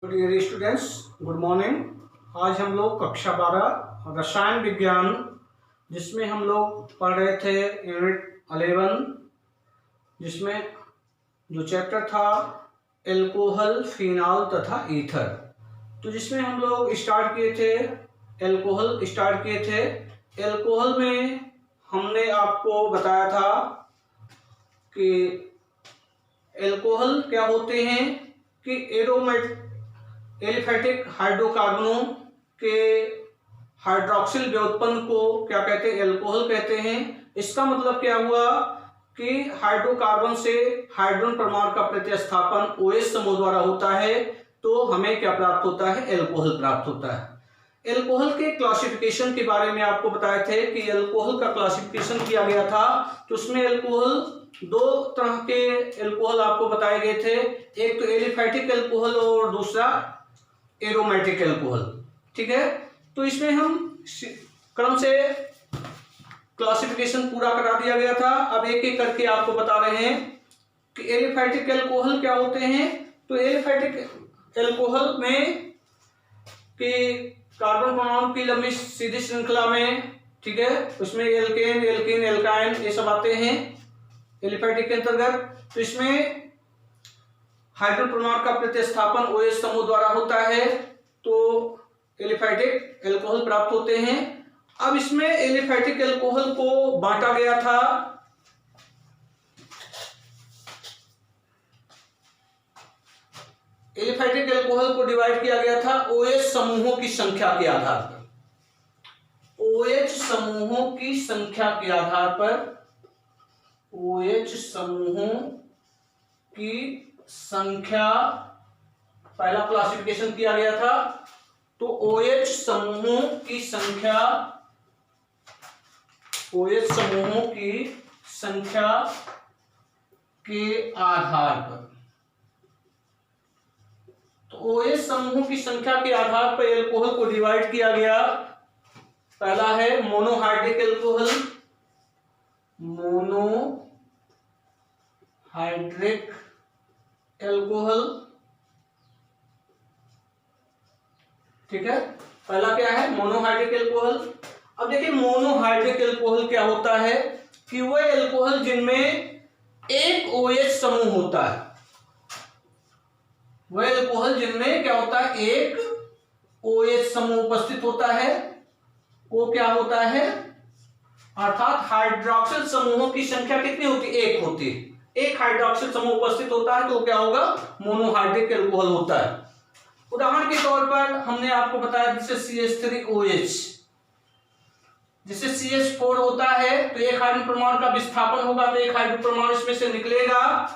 Dear students, good morning. आज हम लोग कक्षा 12 रसायन विज्ञान जिसमें हम लोग पढ़ रहे थे यूनिट 11, जिसमें जो चैप्टर था एल्कोहल, फिनॉल तथा ईथर। तो जिसमें हम लोग स्टार्ट किए थे एल्कोहल स्टार्ट किए थे। एल्कोहल में हमने आपको बताया था कि एल्कोहल क्या होते हैं कि एलिफैटिक हाइड्रोकार्बनों के हाइड्रोक्सिल व्युत्पन्न को क्या कहते हैं? एल्कोहल कहते हैं। इसका मतलब क्या हुआ कि हाइड्रोकार्बन से हाइड्रोजन परमाणु का प्रतिस्थापन OH समूह द्वारा होता है, तो हमें क्या प्राप्त होता है? एल्कोहल प्राप्त होता है। एल्कोहल के क्लासिफिकेशन के बारे में आपको बताए थे कि एल्कोहल का क्लासिफिकेशन किया गया था, तो उसमें एल्कोहल दो तरह के एल्कोहल आपको बताए गए थे। एक तो एलिफैटिक एल्कोहल और दूसरा एरोमेटिक एल्कोहल। ठीक है, तो इसमें हम क्रम से क्लासिफिकेशन पूरा करा दिया गया था। अब एक एक करके आपको बता रहे हैं कि एलिफैटिक एल्कोहल क्या होते हैं। तो एलिफैटिक एल्कोहल में कि कार्बन परमाणु की लंबी सीधी श्रृंखला में, ठीक है, उसमें एल्केन, एल्कीन, एल्काइन ये सब आते हैं एलिफैटिक के अंतर्गत। तो इसमें हाइड्रोजन परमाणु का प्रतिस्थापन OH समूह द्वारा होता है, तो एलिफैटिक एल्कोहल प्राप्त होते हैं। अब इसमें एलिफैटिक एल्कोहल को बांटा गया था एलिफैटिक एल्कोहल को डिवाइड किया गया था OH समूहों की संख्या के आधार पर। OH समूहों की संख्या के आधार पर, OH समूहों की संख्या पहला क्लासिफिकेशन किया गया था। तो OH समूहों की संख्या, OH समूहों की संख्या के आधार पर, तो OH समूहों की संख्या के आधार पर एल्कोहल को डिवाइड किया गया। पहला है मोनोहाइड्रिक एल्कोहल, मोनोहाइड्रिक एल्कोहल। ठीक है, पहला क्या है? Monohydric alcohol. अब देखिए मोनोहाइड्रिक एल्कोहल क्या होता है कि वह एल्कोहल जिनमें एक OH समूह होता है, वह एल्कोहल जिनमें क्या होता है? एक OH समूह उपस्थित होता है, वो क्या होता है? अर्थात हाइड्रोक्सिल समूहों की संख्या कितनी होती है? एक होती है। एक हाइड्रोक्सिल समूह उपस्थित होता है तो क्या होगा? मोनोहाइड्रिक एल्कोहल होता है। उदाहरण के तौर पर हमने आपको बताया जैसे CH3OH, जिससे CH4 होता है तो एक हाइड्रोजन परमाणु का विस्थापन होगा, तो एक हाइड्रोजन परमाणु इसमें से निकलेगा,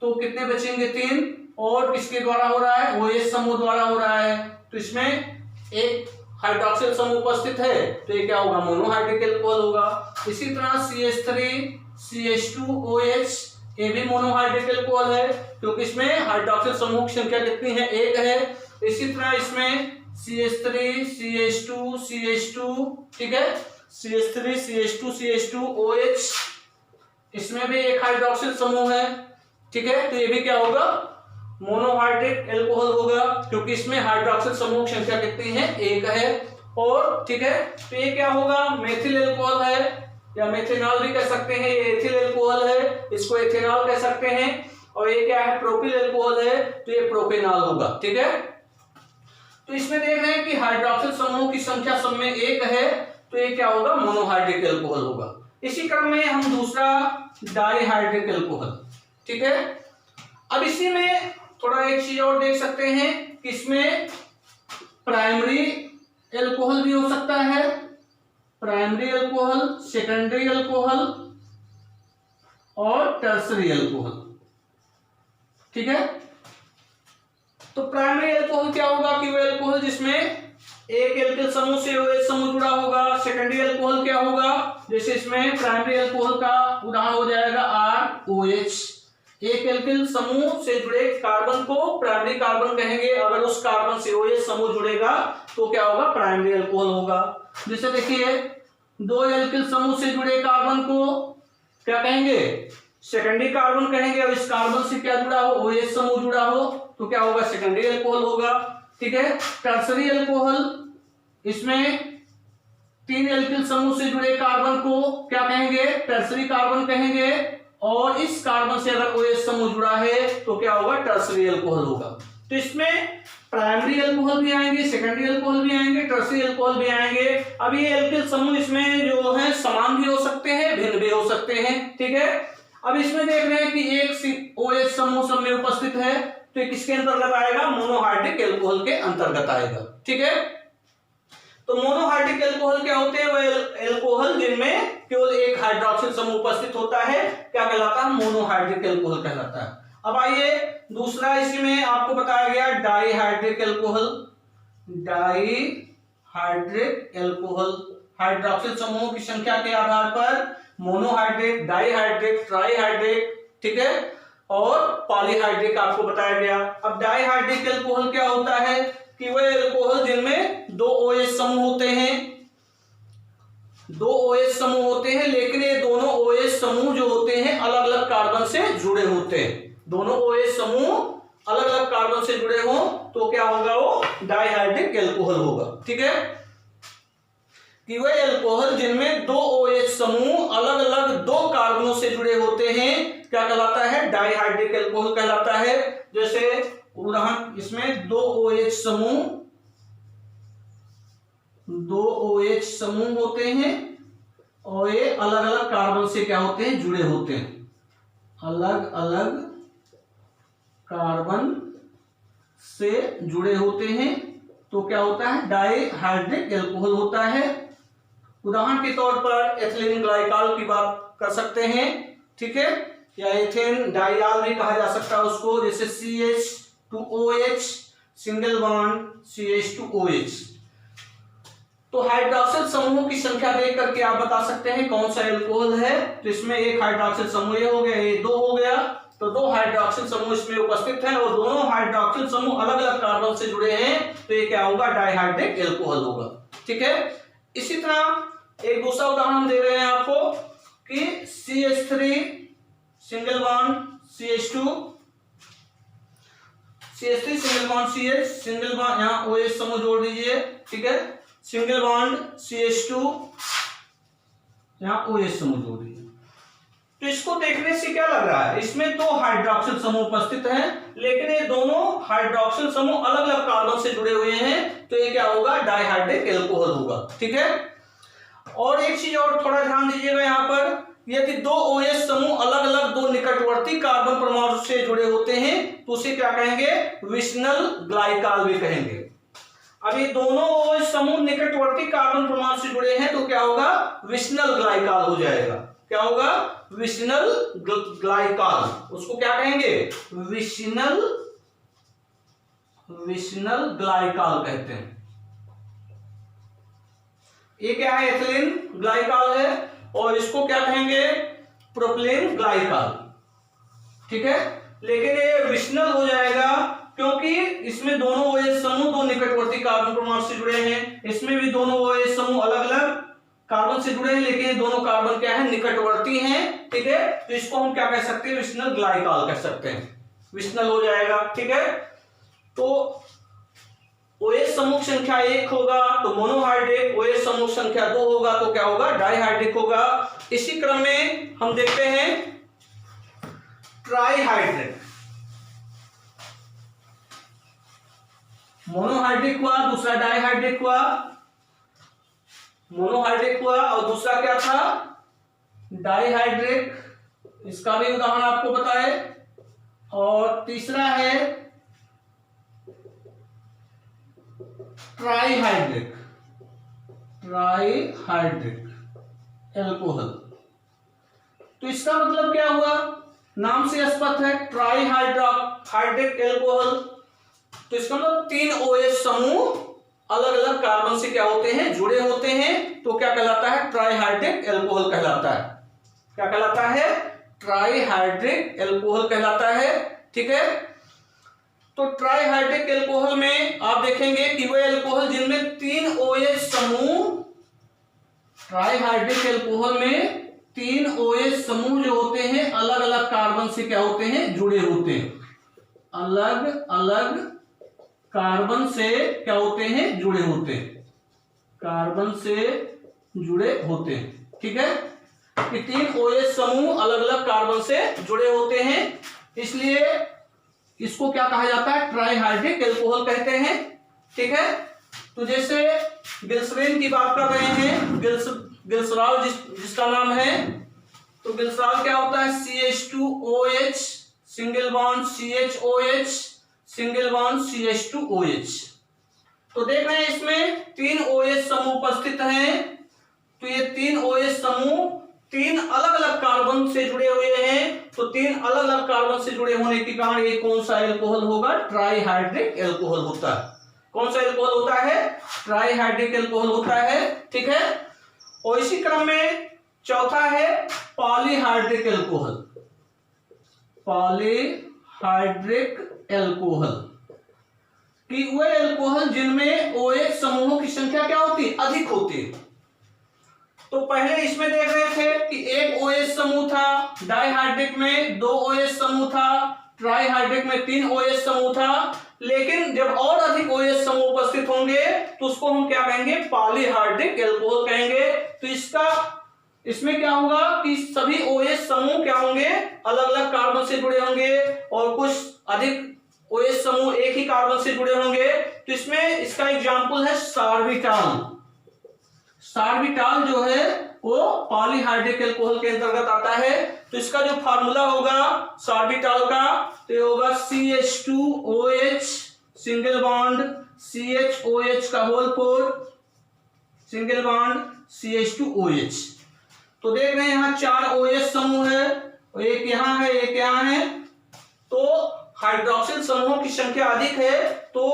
तो कितने बचेंगे? 3। और किसके द्वारा हो रहा है? OH समूह द्वारा हो रहा है, तो इसमें एक हाइड्रोक्सिल समूह उपस्थित है, तो ये क्या होगा? मोनोहाइड्रिक एल्कोहल होगा। इसी तरह CH3CH2OH, ये भी मोनोहाइड्रिक एल्कोहल है क्योंकि इसमें हाइड्रोक्सिल समूह की संख्या कितनी है? 1 है। इसी तरह इसमें CH3CH2CH2, ठीक है, CH3CH2CH2OH, इसमें भी एक हाइड्रोक्सिल समूह है। ठीक है, तो ये भी क्या होगा? मोनोहाइड्रिक एल्कोहल होगा क्योंकि इसमें हाइड्रोक्सिल समूह की संख्या कितनी है? 1 है। और ठीक है, तो ये क्या होगा? मेथिल एल्कोहल है या मेथेनॉल भी कह सकते हैं। ये एथिल एल्कोहल है, इसको एथेनॉल कह सकते हैं। और ये क्या है? प्रोपिल एल्कोहल है, तो ये प्रोपेनॉल होगा। ठीक है, तो इसमें देख रहे हैं कि हाइड्रोक्सिल समूह की संख्या सब में 1 है, तो ये क्या होगा? मोनोहाइड्रिक एल्कोहल होगा। इसी क्रम में हम दूसरा डाईहाइड्रिक एल्कोहल, ठीक है। अब इसी में थोड़ा एक चीज और देख सकते हैं कि इसमें प्राइमरी एल्कोहल भी हो सकता है, प्राइमरी एल्कोहल, सेकेंडरी एल्कोहल और टर्सरी एल्कोहल। ठीक है, तो प्राइमरी एल्कोहल क्या होगा कि वो एल्कोहल जिसमें एक एल्किल समूह से OH समूह जुड़ा होगा। सेकेंडरी एल्कोहल क्या होगा? जैसे इसमें प्राइमरी एल्कोहल का उदाहरण हो जाएगा ROH। एक एल्किल समूह से जुड़े कार्बन को प्राइमरी कार्बन कहेंगे। अगर उस कार्बन से OH समूह जुड़ेगा तो क्या होगा? प्राइमरी एल्कोहल होगा। जैसे देखिए 2 एल्किल समूह से जुड़े कार्बन को क्या कहेंगे? सेकेंडरी कार्बन कहेंगे, अब इस कार्बन से क्या जुड़ा हो, OH समूह जुड़ा हो तो क्या होगा, सेकेंडरी अल्कोहल होगा। ठीक है, टर्सरी अल्कोहल, इसमें 3 एल्किल समूह से जुड़े कार्बन को क्या कहेंगे, टर्सरी कार्बन कहेंगे, और इस कार्बन से अगर OH समूह जुड़ा है तो क्या होगा, टर्सरी अल्कोहल होगा। तो इसमें प्राइमरी अल्कोहल भी आएंगे, सेकेंडरी अल्कोहल भी आएंगे, टर्सरी अल्कोहल भी आएंगे। अब ये एल्किल समूह इसमें जो है समान भी हो सकते हैं, भिन्न भी हो सकते हैं। ठीक है, अब इसमें देख रहे हैं कि एक OH समूह सब में उपस्थित है, तो किसके अंतर्गत आएगा, मोनोहाइड्रिक अल्कोहल के अंतर्गत आएगा। ठीक है, तो मोनोहाइड्रिक अल्कोहल क्या होते हैं, वह अल्कोहल जिनमें केवल एक हाइड्रोक्सिल समूह उपस्थित होता है, क्या कहलाता है, मोनोहाइड्रिक अल्कोहल कहलाता है। अब आइए दूसरा, इसी में आपको बताया गया dihydric alcohol. Dihydric alcohol hydroxyl समूहों की संख्या के आधार पर मोनोहाइड्रिक, डाइहाइड्रिक, ट्राइहाइड्रिक, ठीक है, और पॉलीहाइड्रिक आपको बताया गया। अब डाइहाइड्रिक अल्कोहल क्या होता है कि वह अल्कोहल जिनमें 2 OH समूह होते हैं, 2 OH समूह होते हैं, लेकिन ये दोनों OH समूह जो होते हैं अलग अलग कार्बन से जुड़े होते हैं। दोनों OH समूह अलग अलग कार्बन से जुड़े हो तो क्या होगा, वो डाइहाइड्रिक अल्कोहल होगा। ठीक है, कि वह अल्कोहल जिनमें 2 OH समूह अलग अलग 2 कार्बनों से जुड़े होते हैं क्या कहलाता है, डाइहाइड्रिक अल्कोहल कहलाता है। जैसे उदाहरण, इसमें 2 OH समूह होते हैं और ये अलग अलग कार्बन से क्या होते हैं, जुड़े होते हैं, अलग अलग कार्बन से जुड़े होते हैं तो क्या होता है, डाइहाइड्रिक अल्कोहल होता है। उदाहरण के तौर पर एथिलीन ग्लाइकॉल की बात कर सकते हैं। ठीक है, या एथेन डाइयाल भी कहा जा सकता है उसको, जैसे CH2OH सिंगल बॉन्ड CH2OH। तो हाइड्रोक्सिल समूहों की संख्या देख करके आप बता सकते हैं कौन सा अल्कोहल है। तो इसमें एक हाइड्रोक्सिल समूह ये हो गया, ये 2 हो गया, तो 2 हाइड्रोक्सिल समूह इसमें उपस्थित हैं और दोनों हाइड्रोक्सिल समूह अलग अलग कार्बन से जुड़े हैं तो ये क्या होगा, डाइहाइड्रिक अल्कोहल होगा। ठीक है, इसी तरह एक दूसरा उदाहरण दे रहे हैं आपको कि CH3 single bond CH2, CH3 single bond CH, single bond यहाँ OH समूह जोड़ दीजिए। ठीक है, सिंगल बॉन्ड CH2 यहाँ OH समूह जोड़ दीजिए। तो इसको देखने से क्या लग रहा है, इसमें 2 हाइड्रोक्सिल समूह उपस्थित हैं, लेकिन ये दोनों हाइड्रोक्सिल समूह अलग अलग कार्बन से जुड़े हुए हैं तो ये क्या होगा, डाइहाइड्रिक अल्कोहल होगा। ठीक है, और एक चीज और थोड़ा ध्यान दीजिएगा यहाँ पर, यदि 2 OH समूह अलग अलग 2 निकटवर्ती कार्बन परमाणु से जुड़े होते हैं तो उसे क्या कहेंगे, विशनल ग्लाइकॉल भी कहेंगे। अब ये दोनों OH समूह निकटवर्ती कार्बन परमाणु से जुड़े हैं तो क्या होगा, विशनल ग्लाइकॉल हो जाएगा। क्या होगा, विशनल ग्लाइकॉल, उसको क्या कहेंगे, विशनल ग्लाइकॉल कहते हैं। ये क्या है, एथिलीन ग्लाइकॉल है और इसको क्या कहेंगे, प्रोपिलीन ग्लाइकॉल। ठीक है, लेकिन ये विशनल हो जाएगा क्योंकि इसमें दोनों OH समूह 2 निकटवर्ती कार्बन परमाणु से जुड़े हैं, इसमें भी दोनों OH समूह अलग अलग कार्बन से जुड़े हैं लेकिन दोनों कार्बन क्या है, निकटवर्ती हैं। ठीक है, तो इसको हम क्या कह सकते हैं, विशनल ग्लाइकॉल कह सकते हैं, विशनल हो जाएगा। ठीक है, तो OH समूह संख्या 1 होगा तो मोनोहाइड्रिक, OH समूह संख्या 2 होगा तो क्या होगा, डाइहाइड्रिक होगा। इसी क्रम में हम देखते हैं ट्राइहाइड्रिक। मोनोहाइड्रिक हुआ, दूसरा डाइहाइड्रिक हुआ, मोनोहाइड्रिक हुआ और दूसरा क्या था, डाइहाइड्रिक, इसका भी उदाहरण आपको बताए, और तीसरा है ट्राइहाइड्रिक, ट्राइहाइड्रिक अल्कोहल। तो इसका मतलब क्या हुआ, नाम से स्पष्ट है, ट्राइहाइड्रिक अल्कोहल। तो इसका मतलब 3 OH समूह अलग अलग कार्बन से क्या होते हैं, जुड़े होते हैं तो क्या कहलाता है, ट्राइहाइड्रिक अल्कोहल कहलाता है। क्या कहलाता है, ट्राइहाइड्रिक अल्कोहल कहलाता है। ठीक है, तो ट्राइहाइड्रिक अल्कोहल में आप देखेंगे कि वह अल्कोहल जिनमें 3 OH समूह, ट्राइहाइड्रिक अल्कोहल में तीन OH समूह जो होते हैं अलग अलग कार्बन से क्या होते हैं, जुड़े होते हैं, अलग अलग कार्बन से क्या होते हैं, जुड़े होते हैं, कार्बन से जुड़े होते हैं। ठीक है, कि तीन OH समूह अलग अलग कार्बन से जुड़े होते हैं, इसलिए इसको क्या कहा जाता है, ट्राईहाइड्रिक एल्कोहल कहते हैं। ठीक है, तो जैसे ग्लिसरीन की बात कर रहे हैं, ग्लिसरॉल जिसका नाम है, तो ग्लिसरॉल क्या होता है, CH2OH single bond CHOH single bond CH2OH। तो देख रहे हैं इसमें तीन OH समूह उपस्थित हैं, तो ये तीन OH समूह तीन अलग अलग कार्बन से जुड़े हुए हैं, तो तीन अलग अलग कार्बन से जुड़े होने के कारण ये कौन सा एल्कोहल होगा, ट्राईहाइड्रिक एल्कोहल होता है। कौन सा एल्कोहल होता है, ट्राईहाइड्रिक एल्कोहल होता है। ठीक है, और इसी क्रम में चौथा है पॉलीहाइड्रिक एल्कोहल। पॉलीहाइड्रिक एल्कोहल कि वह एल्कोहल जिनमें OH समूहों की संख्या क्या होती है, अधिक होती है। तो पहले इसमें देख रहे थे कि एक OH समूह था, डाइहाइड्रिक में दो OH समूह था, ट्राईहाइड्रिक में तीन OH समूह था, लेकिन जब और अधिक OH समूह उपस्थित होंगे तो उसको हम क्या कहेंगे, पॉलीहाइड्रिक एल्कोहल कहेंगे। तो इसमें क्या होगा कि सभी OH समूह क्या होंगे, अलग अलग कार्बन से जुड़े होंगे, और कुछ अधिक OH समूह एक ही कार्बन से जुड़े होंगे। तो इसमें इसका एग्जाम्पल है सार्बिटाल। सार्बिटाल जो है वो पॉलीहाइड्रिक एल्कोहल के अंतर्गत आता है। तो इसका जो फार्मूला होगा सार्बिटाल का, तो ये होगा CH2OH सिंगल बॉन्ड CHOH का होल 4 सिंगल बॉन्ड CH2OH। तो देख रहे हैं यहाँ चार OH समूह है, एक यहाँ है, एक यहाँ है, तो हाइड्रोक्सिल समूहों की संख्या अधिक है, तो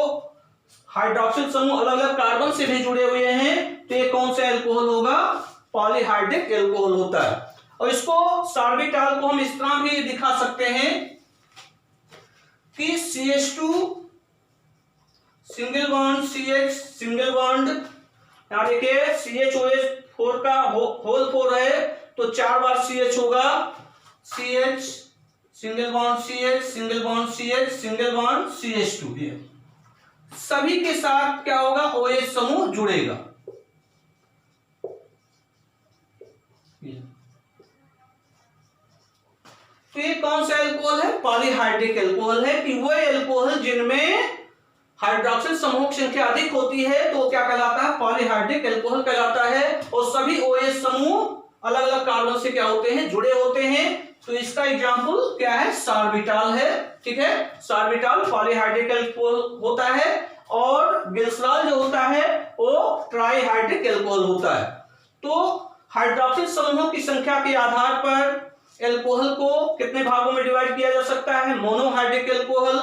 हाइड्रोक्सिल समूह अलग अलग कार्बन से भी जुड़े हुए हैं, तो ये कौन सा एल्कोहल होगा, पॉलीहाइड्रिक एल्कोहल होता है। और इसको सार्बिटाल को हम इस तरह भी दिखा सकते हैं कि CH2 single bond CH single bond, यहाँ देखिए CHOH4 का होल 4 है, तो 4 बार CH होगा, CH single bond CH single bond CH single bond CH2, ये सभी के साथ क्या होगा, OH समूह जुड़ेगा। तो ये कौन सा एल्कोहल है, पॉलीहाइड्रिक एल्कोहल है, कि वह एल्कोहल जिनमें हाइड्रोक्सिल समूह की संख्या अधिक होती है, तो क्या कहलाता है, पॉलीहाइड्रिक एल्कोहल कहलाता है। और सभी OH समूह अलग अलग कार्बन से क्या होते हैं, जुड़े होते हैं। तो इसका एग्जाम्पल क्या है, सार्बिटाल है। ठीक है, सार्बिटाल पॉलीहाइड्रिक एल्कोहल होता है, और ग्लिसरॉल जो होता है वो ट्राईहाइड्रिक एल्कोहल होता है। तो हाइड्रोक्सिल समूहों की संख्या के आधार पर एल्कोहल को कितने भागों में डिवाइड किया जा सकता है, monohydric alcohol,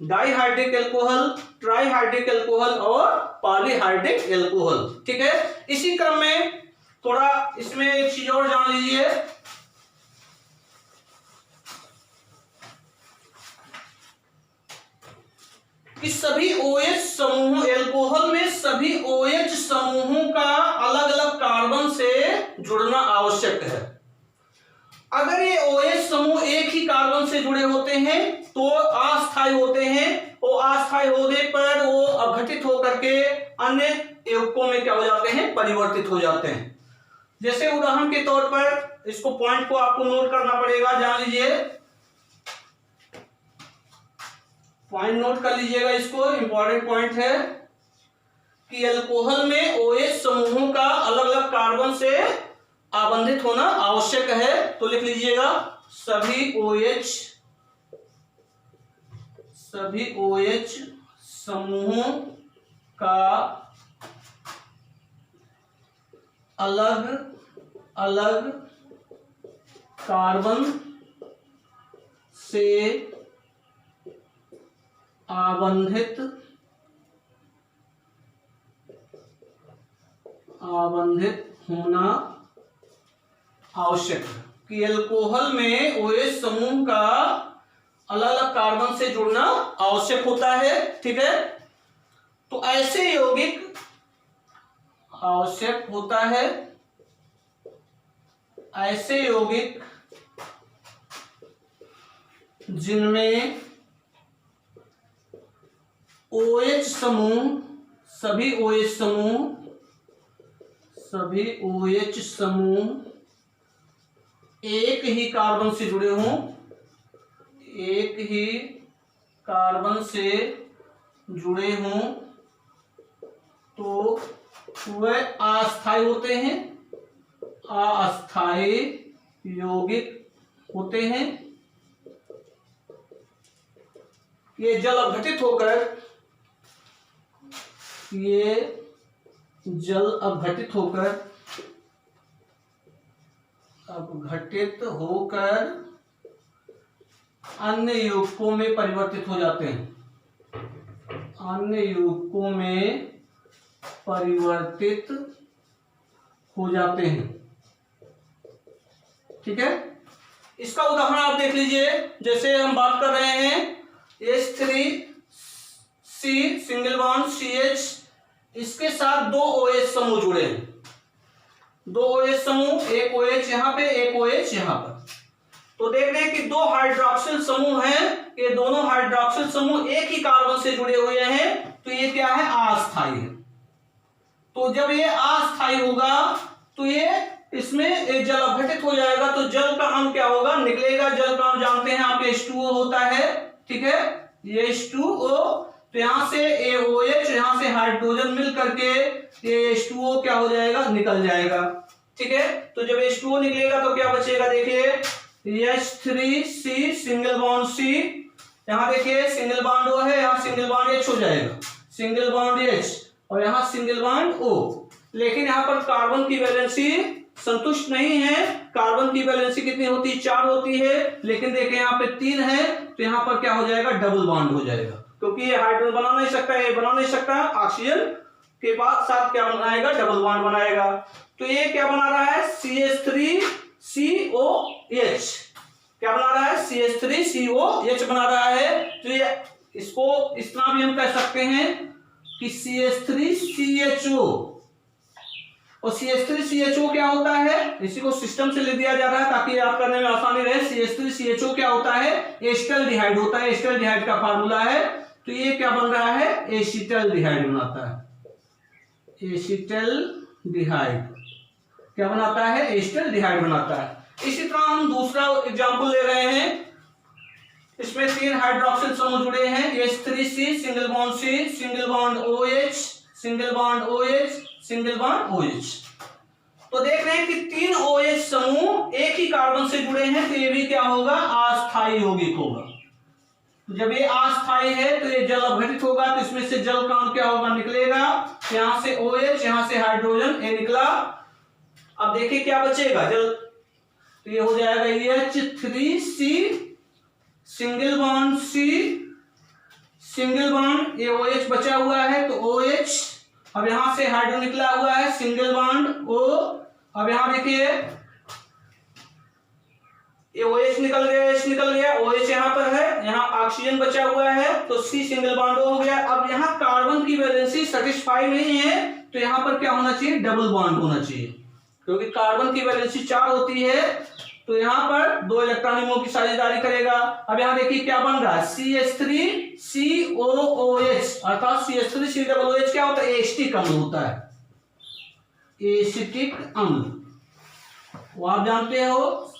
dihydric alcohol, trihydric alcohol और पॉलीहाइड्रिक एल्कोहल। ठीक है, इसी क्रम में थोड़ा इसमें एक चीज और जान लीजिए कि सभी OH समूह, एल्कोहल में सभी OH समूहों का अलग अलग कार्बन से जुड़ना आवश्यक है। अगर ये OH समूह एक ही कार्बन से जुड़े होते हैं तो अस्थायी होते हैं, और अस्थायी होने पर वो अपघटित होकर के अन्य यौगिकों में क्या हो जाते हैं, परिवर्तित हो जाते हैं। जैसे उदाहरण के तौर पर इसको पॉइंट को आपको नोट करना पड़ेगा, जान लीजिए, पॉइंट नोट कर लीजिएगा, इसको इंपॉर्टेंट पॉइंट है कि एल्कोहल में OH समूहों का अलग अलग कार्बन से आबंधित होना आवश्यक है। तो लिख लीजिएगा, सभी OH समूहों का अलग अलग कार्बन से आबंधित होना आवश्यक है, कि एल्कोहल में OH समूह का अलग अलग कार्बन से जुड़ना आवश्यक होता है। ठीक है, तो ऐसे यौगिक आवश्यक होता है ऐसे यौगिक जिनमें OH समूह, सभी OH समूह एक ही कार्बन से जुड़े हों, एक ही कार्बन से जुड़े हों तो वह अस्थायी होते हैं, अस्थायी यौगिक होते हैं। ये जल अपघटित होकर अन्य यौगिकों में परिवर्तित हो जाते हैं, अन्य यौगिकों में परिवर्तित हो जाते हैं। ठीक है, इसका उदाहरण आप देख लीजिए। जैसे हम बात कर रहे हैं H3C सिंगल बॉन्ड CH, इसके साथ दो OH समूह जुड़े हैं, दो OH समूह, एक OH यहां पे, एक OH यहां पर। तो देख रहे हैं कि दो हाइड्रोक्सिल समूह हैं, ये दोनों हाइड्रोक्सिल समूह एक ही कार्बन से जुड़े हुए हैं, तो ये क्या है, अस्थायी है। तो जब ये अस्थायी होगा तो ये इसमें जल अपघटित हो जाएगा, तो जल का अणु क्या होगा, निकलेगा। जल का अणु जानते हैं आप, H2O होता है। ठीक है, ये H2O, तो यहां से OH, यहां से हाइड्रोजन मिल करके ये H2O क्या हो जाएगा, निकल जाएगा। ठीक है, तो जब H2O निकलेगा तो क्या बचेगा, देखिए H3C सिंगल बॉन्ड C, यहां देखिए सिंगल बॉन्ड O है, यहां सिंगल बॉन्ड H हो जाएगा, सिंगल बॉन्ड H, और यहां सिंगल बॉन्ड O। लेकिन यहां पर कार्बन की वैलेंसी संतुष्ट नहीं है। कार्बन की वैलेंसी कितनी होती है, 4 होती है, लेकिन देखें यहाँ पे 3 है, तो यहाँ पर क्या हो जाएगा, डबल बॉन्ड हो जाएगा, क्योंकि ये हाइड्रोजन बना नहीं सकता, ये बना नहीं सकता, ऑक्सीजन के बाद साथ क्या बनाएगा, डबल बॉन्ड बनाएगा। तो ये क्या बना रहा है, CH3COH, क्या बना रहा है, CH3COH बना रहा है। तो ये इसको इस तरह भी हम कह सकते हैं कि CH3CHO, और CH3CHO क्या होता है, इसी को सिस्टम से ले दिया जा रहा है ताकि याद करने में आसानी रहे। CH3CHO क्या होता है, एसिटल्डिहाइड होता है, एसिटल्डिहाइड का फार्मूला है। तो ये क्या बन रहा है, एसिटल्डिहाइड बनाता है, एसिटल्डिहाइड क्या बनाता है, एसिटल्डिहाइड बनाता है। इसी तरह हम दूसरा एग्जांपल ले रहे हैं, इसमें 3 हाइड्रोक्सिल समूह जुड़े हैं, H3C single bond C, single bond OH, single bond OH, single bond OH। तो देख रहे हैं कि 3 OH समूह एक ही कार्बन से जुड़े हैं, तो ये भी क्या होगा, अस्थायी यौगिक होगा। जब ये अस्थायी है तो ये जल अपघटित होगा, तो इसमें से जल का अणु क्या होगा, निकलेगा, यहां से OH, यहां से हाइड्रोजन, ये निकला। अब देखिए क्या बचेगा, जल, तो ये हो जाएगा H3C single bond C, single bond, ये OH बचा हुआ है, तो OH, अब यहां से हाइड्रोजन निकला हुआ है, सिंगल बॉन्ड O, अब यहां देखिए ये OH निकल गया, H निकल गया, OH यहां पर है, यहां ऑक्सीजन बचा हुआ है, तो C सिंगल बॉन्ड O हो गया। अब यहां कार्बन की वैलेंसी सेटिस्फाई नहीं है, तो यहां पर क्या होना चाहिए, डबल बॉन्ड होना चाहिए, क्योंकि कार्बन की वैलेंसी 4 होती है, तो यहां पर 2 इलेक्ट्रॉनों की साझेदारी करेगा। अब यहां देखिए क्या बन रहा है, CH3COOH, अर्थात CH3COOH क्या होता है, एसिटिक अम्ल होता है, एसिटिक अम्ल, वो आप जानते हो,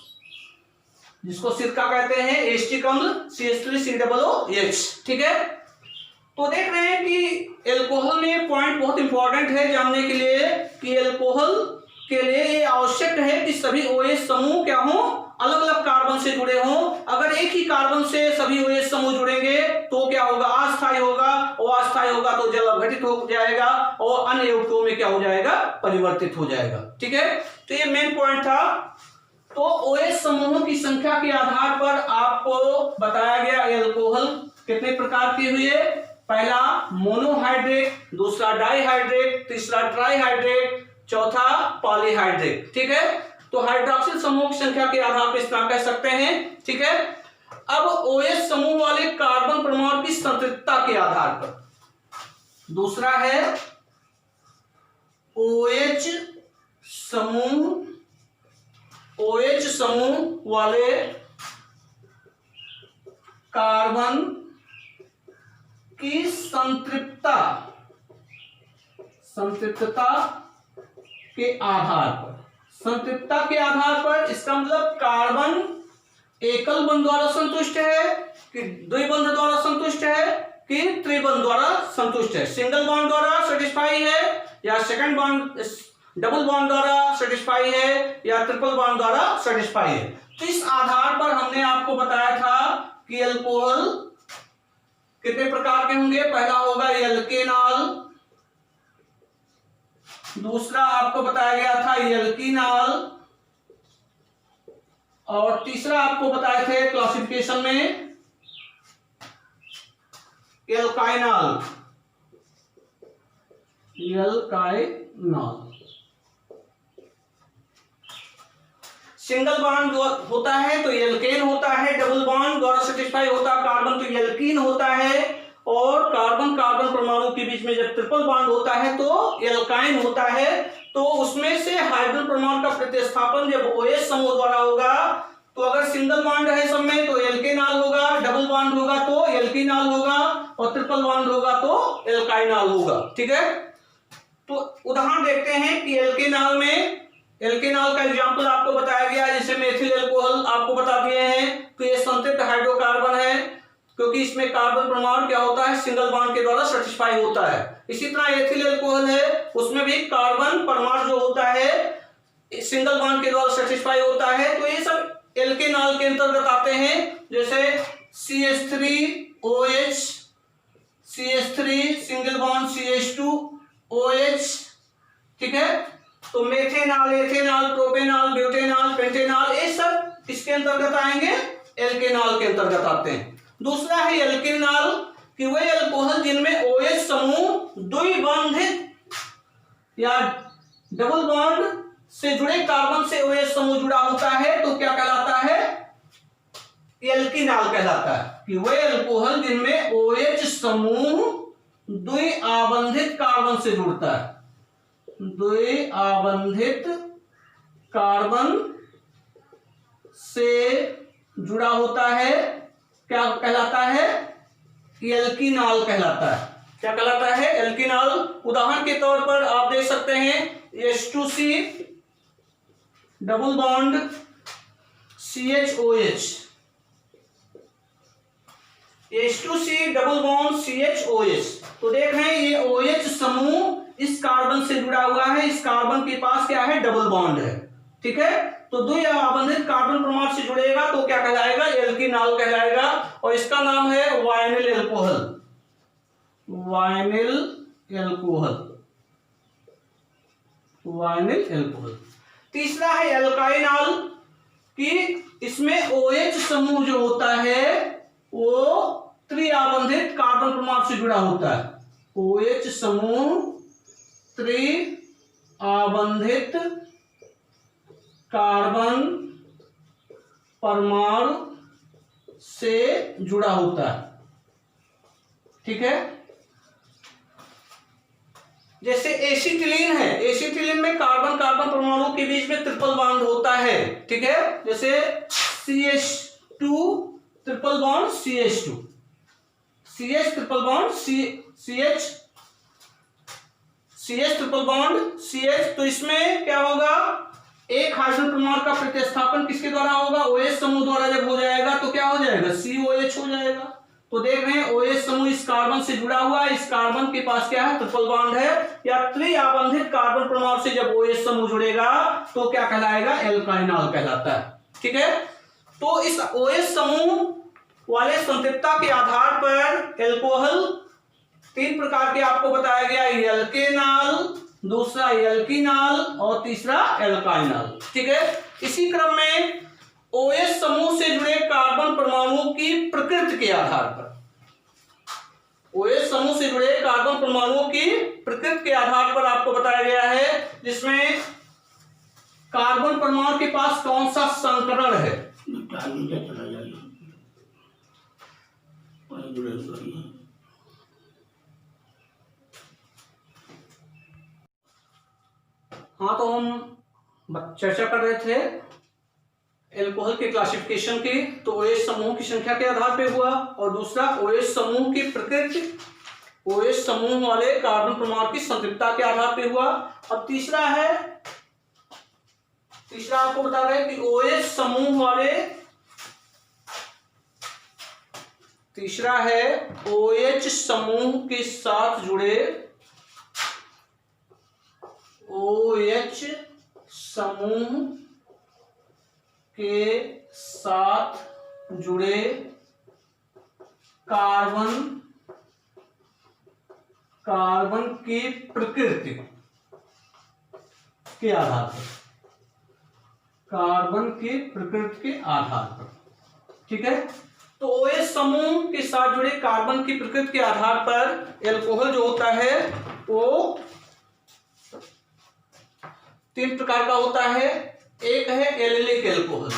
जिसको सिरका कहते हैं, एसिटिक अम्ल CH3COOH। ठीक है, तो देख रहे हैं कि एल्कोहल में पॉइंट बहुत इंपॉर्टेंट है जानने के लिए कि एल्कोहल के लिए ये आवश्यक है कि सभी OH समूह क्या हो, अलग अलग कार्बन से जुड़े हों। अगर एक ही कार्बन से सभी OH समूह जुड़ेंगे तो क्या होगा, अस्थायी होगा, और अस्थायी होगा तो जल अपघटित हो जाएगा और अन्य यौगिकों में क्या हो जाएगा, परिवर्तित हो जाएगा। ठीक है, तो ये मेन पॉइंट था। तो OH समूहों की संख्या के आधार पर आपको बताया गया एल्कोहल कितने प्रकार के हुए, पहला मोनोहाइड्रेट, दूसरा डाइहाइड्रेट, तीसरा ट्राइहाइड्रेट, चौथा पॉलीहाइड्रेट। ठीक है, तो हाइड्रोक्सिल समूह की संख्या के आधार पर इस तरह कह सकते हैं। ठीक है, अब OH समूह वाले कार्बन परमाणु की संतृप्तता के आधार पर दूसरा है OH समूह OH समूह वाले कार्बन की संतृप्तता के आधार पर, संतृप्तता के आधार पर, इसका मतलब कार्बन एकल बंध द्वारा संतुष्ट है कि द्विबंध द्वारा संतुष्ट है कि त्रिबंध द्वारा संतुष्ट है, सिंगल बॉन्ड द्वारा सेटिस्फाई है या सेकंड बॉन्ड डबल बॉन्ड द्वारा सेटिस्फाई है या ट्रिपल बॉन्ड द्वारा सेटिस्फाई है। तो इस आधार पर हमने आपको बताया था कि अल्कोहल कितने प्रकार के होंगे। पहला होगा एल्केनॉल, दूसरा आपको बताया गया था एल्कीनॉल, और तीसरा आपको बताए थे क्लासिफिकेशन में एल्काइनॉल। सिंगल बॉन्ड होता है तो एल्केन होता है, डबल बॉन्ड द्वारा सेटिस्फाई होता है कार्बन तो एल्कीन होता है, और कार्बन कार्बन परमाणु के बीच में जब ट्रिपल बॉन्ड होता है तो एल्काइन होता है। तो उसमें से हाइड्रोजन परमाणु का प्रतिस्थापन जब OH समूह द्वारा होगा तो अगर सिंगल बॉन्ड है सब में तो एल्केनॉल होगा, डबल बॉन्ड होगा तो एल्कीनॉल होगा, और ट्रिपल बॉन्ड होगा तो एल्काइनॉल होगा। ठीक है, तो उदाहरण देखते हैं कि एल्केनॉल में, एल्केनॉल का एग्जांपल आपको बताया गया जैसे मेथिल अल्कोहल आपको बता दिए हैं। तो ये संतृप्त हाइड्रोकार्बन है क्योंकि इसमें कार्बन परमाणु क्या होता है, सिंगल बॉन्ड के द्वारा सेटिस्फाई होता है। इसी तरह एथिल अल्कोहल है, उसमें भी कार्बन परमाणु जो होता है सिंगल बॉन्ड के द्वारा सेटिस्फाई होता है। तो ये सब एल्केनॉल के अंतर्गत आते हैं, जैसे CH3OH, CH3 single bond CH2OH। ठीक है, तो methanol, ethanol, propanol, butanol, pentanol, ये सब किसके अंतर्गत आएंगे, एल्केनॉल के अंतर्गत आते हैं। दूसरा है एल्केनॉल कि वे अल्कोहल जिनमें OH समूह द्विबंधित या डबल बॉन्ड से जुड़े कार्बन से OH समूह जुड़ा होता है तो क्या कहलाता है, एल्केनॉल कहलाता है। कि वे अल्कोहल जिनमें OH समूह द्विआबंधित कार्बन से जुड़ता है, द्विआबंधित कार्बन से जुड़ा होता है, क्या कहलाता है, एल्कीनॉल कहलाता है। क्या कहलाता है, एल्कीनॉल। उदाहरण के तौर पर आप देख सकते हैं H2C double bond CHOH, H2C double bond CHOH। तो देख रहे हैं ये OH समूह इस कार्बन से जुड़ा हुआ है, इस कार्बन के पास क्या है, डबल बॉन्ड है। ठीक है, तो द्विआबंधित कार्बन परमाणु से जुड़ेगा तो क्या कहलाएगा, एल्कीनॉल कहलाएगा, और इसका नाम है vinyl alcohol, vinyl alcohol, vinyl alcohol. तीसरा है एल्काइनॉल कि इसमें OH समूह जो होता है वो त्रिआबंधित कार्बन परमाणु से जुड़ा होता है, OH समूह त्रिआबंधित कार्बन परमाणु से जुड़ा होता है। ठीक है, जैसे एसिटिलीन है, एसिटिलीन में कार्बन कार्बन परमाणु के बीच में ट्रिपल बॉन्ड होता है। ठीक है, जैसे CH2 triple bond CH2, CH triple bond CH triple bond CH। तो इसमें क्या होगा, एक हाइड्रोजन परमाणु का प्रतिस्थापन किसके द्वारा होगा, OH समूह द्वारा जब हो जाएगा तो क्या हो जाएगा, COH हो जाएगा। तो देख रहे हैं OH समूह इस कार्बन से जुड़ा हुआ है, इस कार्बन के पास क्या है, ट्रिपल बॉन्ड है, या त्रिआबंधित कार्बन परमाणु से जब OH समूह जुड़ेगा तो क्या कहलाएगा, एल्काइनॉल कहलाता है। ठीक है, तो इस OH समूह वाले संतृप्तता के आधार पर एल्कोहल तीन प्रकार के आपको बताया गया, एल्केनॉल, दूसरा एल्कीनॉल और तीसरा एल्काइनॉल। ठीक है, इसी क्रम में OH समूह से जुड़े कार्बन परमाणुओं की प्रकृति के आधार पर, OH समूह से जुड़े कार्बन परमाणुओं की प्रकृति के आधार पर आपको बताया गया है, जिसमें कार्बन परमाणु के पास कौन सा संकरण है। हाँ, तो हम चर्चा कर रहे थे एल्कोहल के क्लासिफिकेशन की, तो OH समूह की संख्या के आधार पे हुआ, और दूसरा OH समूह की प्रकृति, OH समूह वाले कार्बन परमाणु की संतृप्तता के आधार पे हुआ। अब तीसरा आपको बता रहे हैं कि OH समूह वाले, तीसरा है OH समूह के साथ जुड़े, OH समूह के साथ जुड़े कार्बन की प्रकृति के आधार पर, कार्बन की प्रकृति के आधार पर, ठीक है। तो OH समूह के साथ जुड़े कार्बन की प्रकृति के आधार पर एल्कोहल जो होता है वो 3 प्रकार का होता है। एक है एलिलिक एल्कोहल,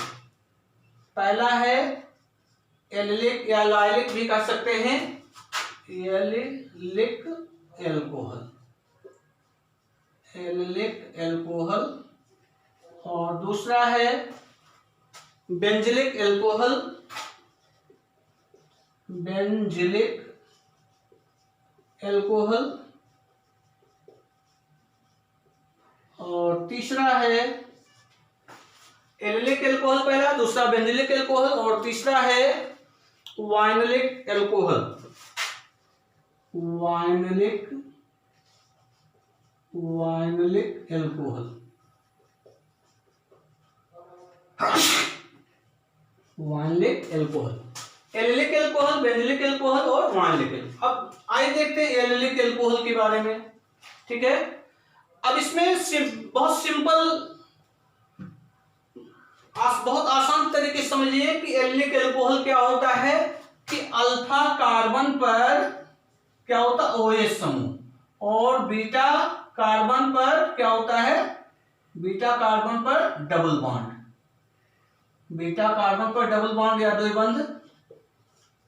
पहला है एलिलिक या लाइलिक भी कह सकते हैं, एलिलिक एल्कोहल, एलिलिक एल्कोहल। और दूसरा है बेंजिलिक एल्कोहल, बेंजिलिक एल्कोहल। और तीसरा है एलिलिक एल्कोहल पहला, दूसरा बेंजिलिक एल्कोहल, और तीसरा है vinylic alcohol, vinylic alcohol, vinylic alcohol, allylic alcohol, benzylic alcohol और वाइनलिक एल्कोहल। अब आइए देखते हैं एलिलिक एल्कोहल के बारे में, ठीक है। अब इसमें बहुत सिंपल, बहुत आसान तरीके से समझिए कि एलिलिक एल्कोहल क्या होता है कि अल्फा कार्बन पर क्या होता है OH समूह, और बीटा कार्बन पर क्या होता है, बीटा कार्बन पर डबल बॉन्ड, बीटा कार्बन पर डबल बॉन्ड या द्विबंध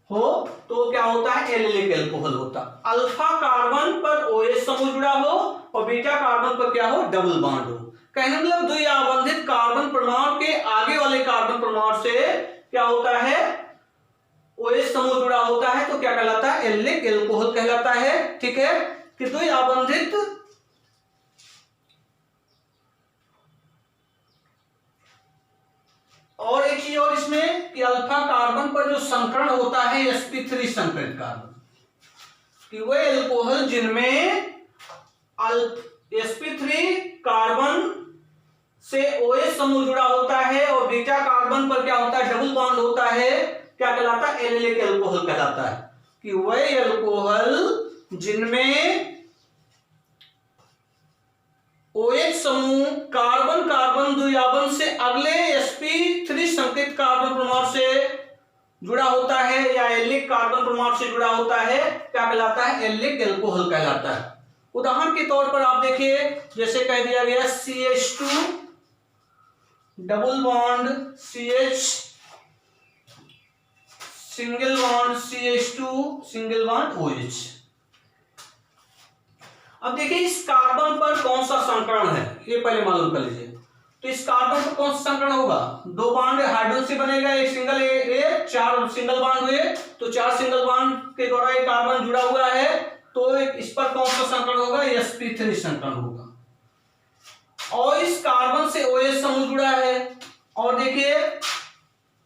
हो तो क्या होता है, एलिलिक एल्कोहल होता। अल्फा कार्बन पर OH समूह जुड़ा हो और बीटा कार्बन पर क्या हो, डबल बॉन्ड हो। कहने मतलब द्विआबंधित कार्बन परमाणु के आगे वाले कार्बन परमाणु से क्या होता है, OH समूह जुड़ा होता है, तो क्या कहलाता है, एलिलिक एल्कोहल कहलाता है, ठीक है। कि द्विआबंधित और एक चीज और इसमें कि अल्फा कार्बन पर जो संकरण होता है sp3 संकरित कार्बन, कि वह एल्कोहल जिनमें sp3 कार्बन से OH समूह जुड़ा होता है और बीटा कार्बन पर क्या होता है, डबल बॉन्ड होता है, क्या कहलाता है, एलिलिक एल्कोहल कहलाता है। कि वह एल्कोहल जिनमें OH समूह कार्बन कार्बन द्विआबंध से अगले sp3 संकेत कार्बन परमाणु से जुड़ा होता है या एलिलिक कार्बन परमाणु से जुड़ा होता है, क्या कहलाता है, एलिलिक एल्कोहल कहलाता है। उदाहरण के तौर पर आप देखिए, जैसे कह दिया गया CH2 double bond CH, single bond CH2, single bond OH। अब देखिए इस कार्बन पर कौन सा संकरण है, ये पहले मालूम कर लीजिए। तो इस कार्बन पर कौन सा संकरण होगा, 2 बॉन्ड हाइड्रोजन से बनेगा, एक सिंगल, एक 4 सिंगल बॉन्ड हुए, तो 4 सिंगल बॉन्ड के द्वारा एक कार्बन जुड़ा हुआ है, तो इस पर कौन सा संकरण होगा, sp3 संकरण होगा। और इस कार्बन से OH समूह जुड़ा है। और देखिए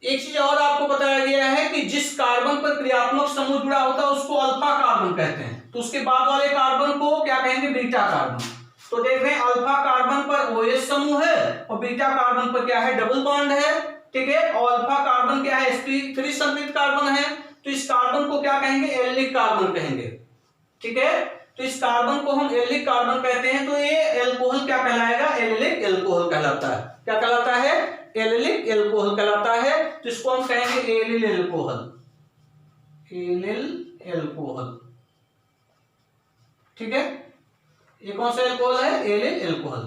एक चीज और आपको बताया गया है कि जिस कार्बन पर क्रियात्मक समूह जुड़ा होता है उसको अल्फा कार्बन कहते हैं, तो उसके बाद वाले कार्बन को क्या कहेंगे, बीटा कार्बन। तो देख रहे हैं अल्फा कार्बन पर OH समूह है और बीटा कार्बन पर क्या है, डबल बॉन्ड है, ठीक है। और अल्फा कार्बन क्या है, sp3 संकरित कार्बन है, तो इस कार्बन को क्या कहेंगे, एलिलिक कार्बन कहेंगे, ठीक है। तो इस कार्बन को हम एलिलिक कार्बन कहते हैं, तो ये एल्कोहल क्या कहलाएगा, एलिलिक एल्कोहल कहलाता है। क्या कहलाता है, एलिलिक एल्कोहल कहलाता है। तो इसको हम कहेंगे एलिल एल्कोहल, एलिल एल्कोहल, ठीक है। ये कौन सा एल्कोहल है, एलिल एल्कोहल।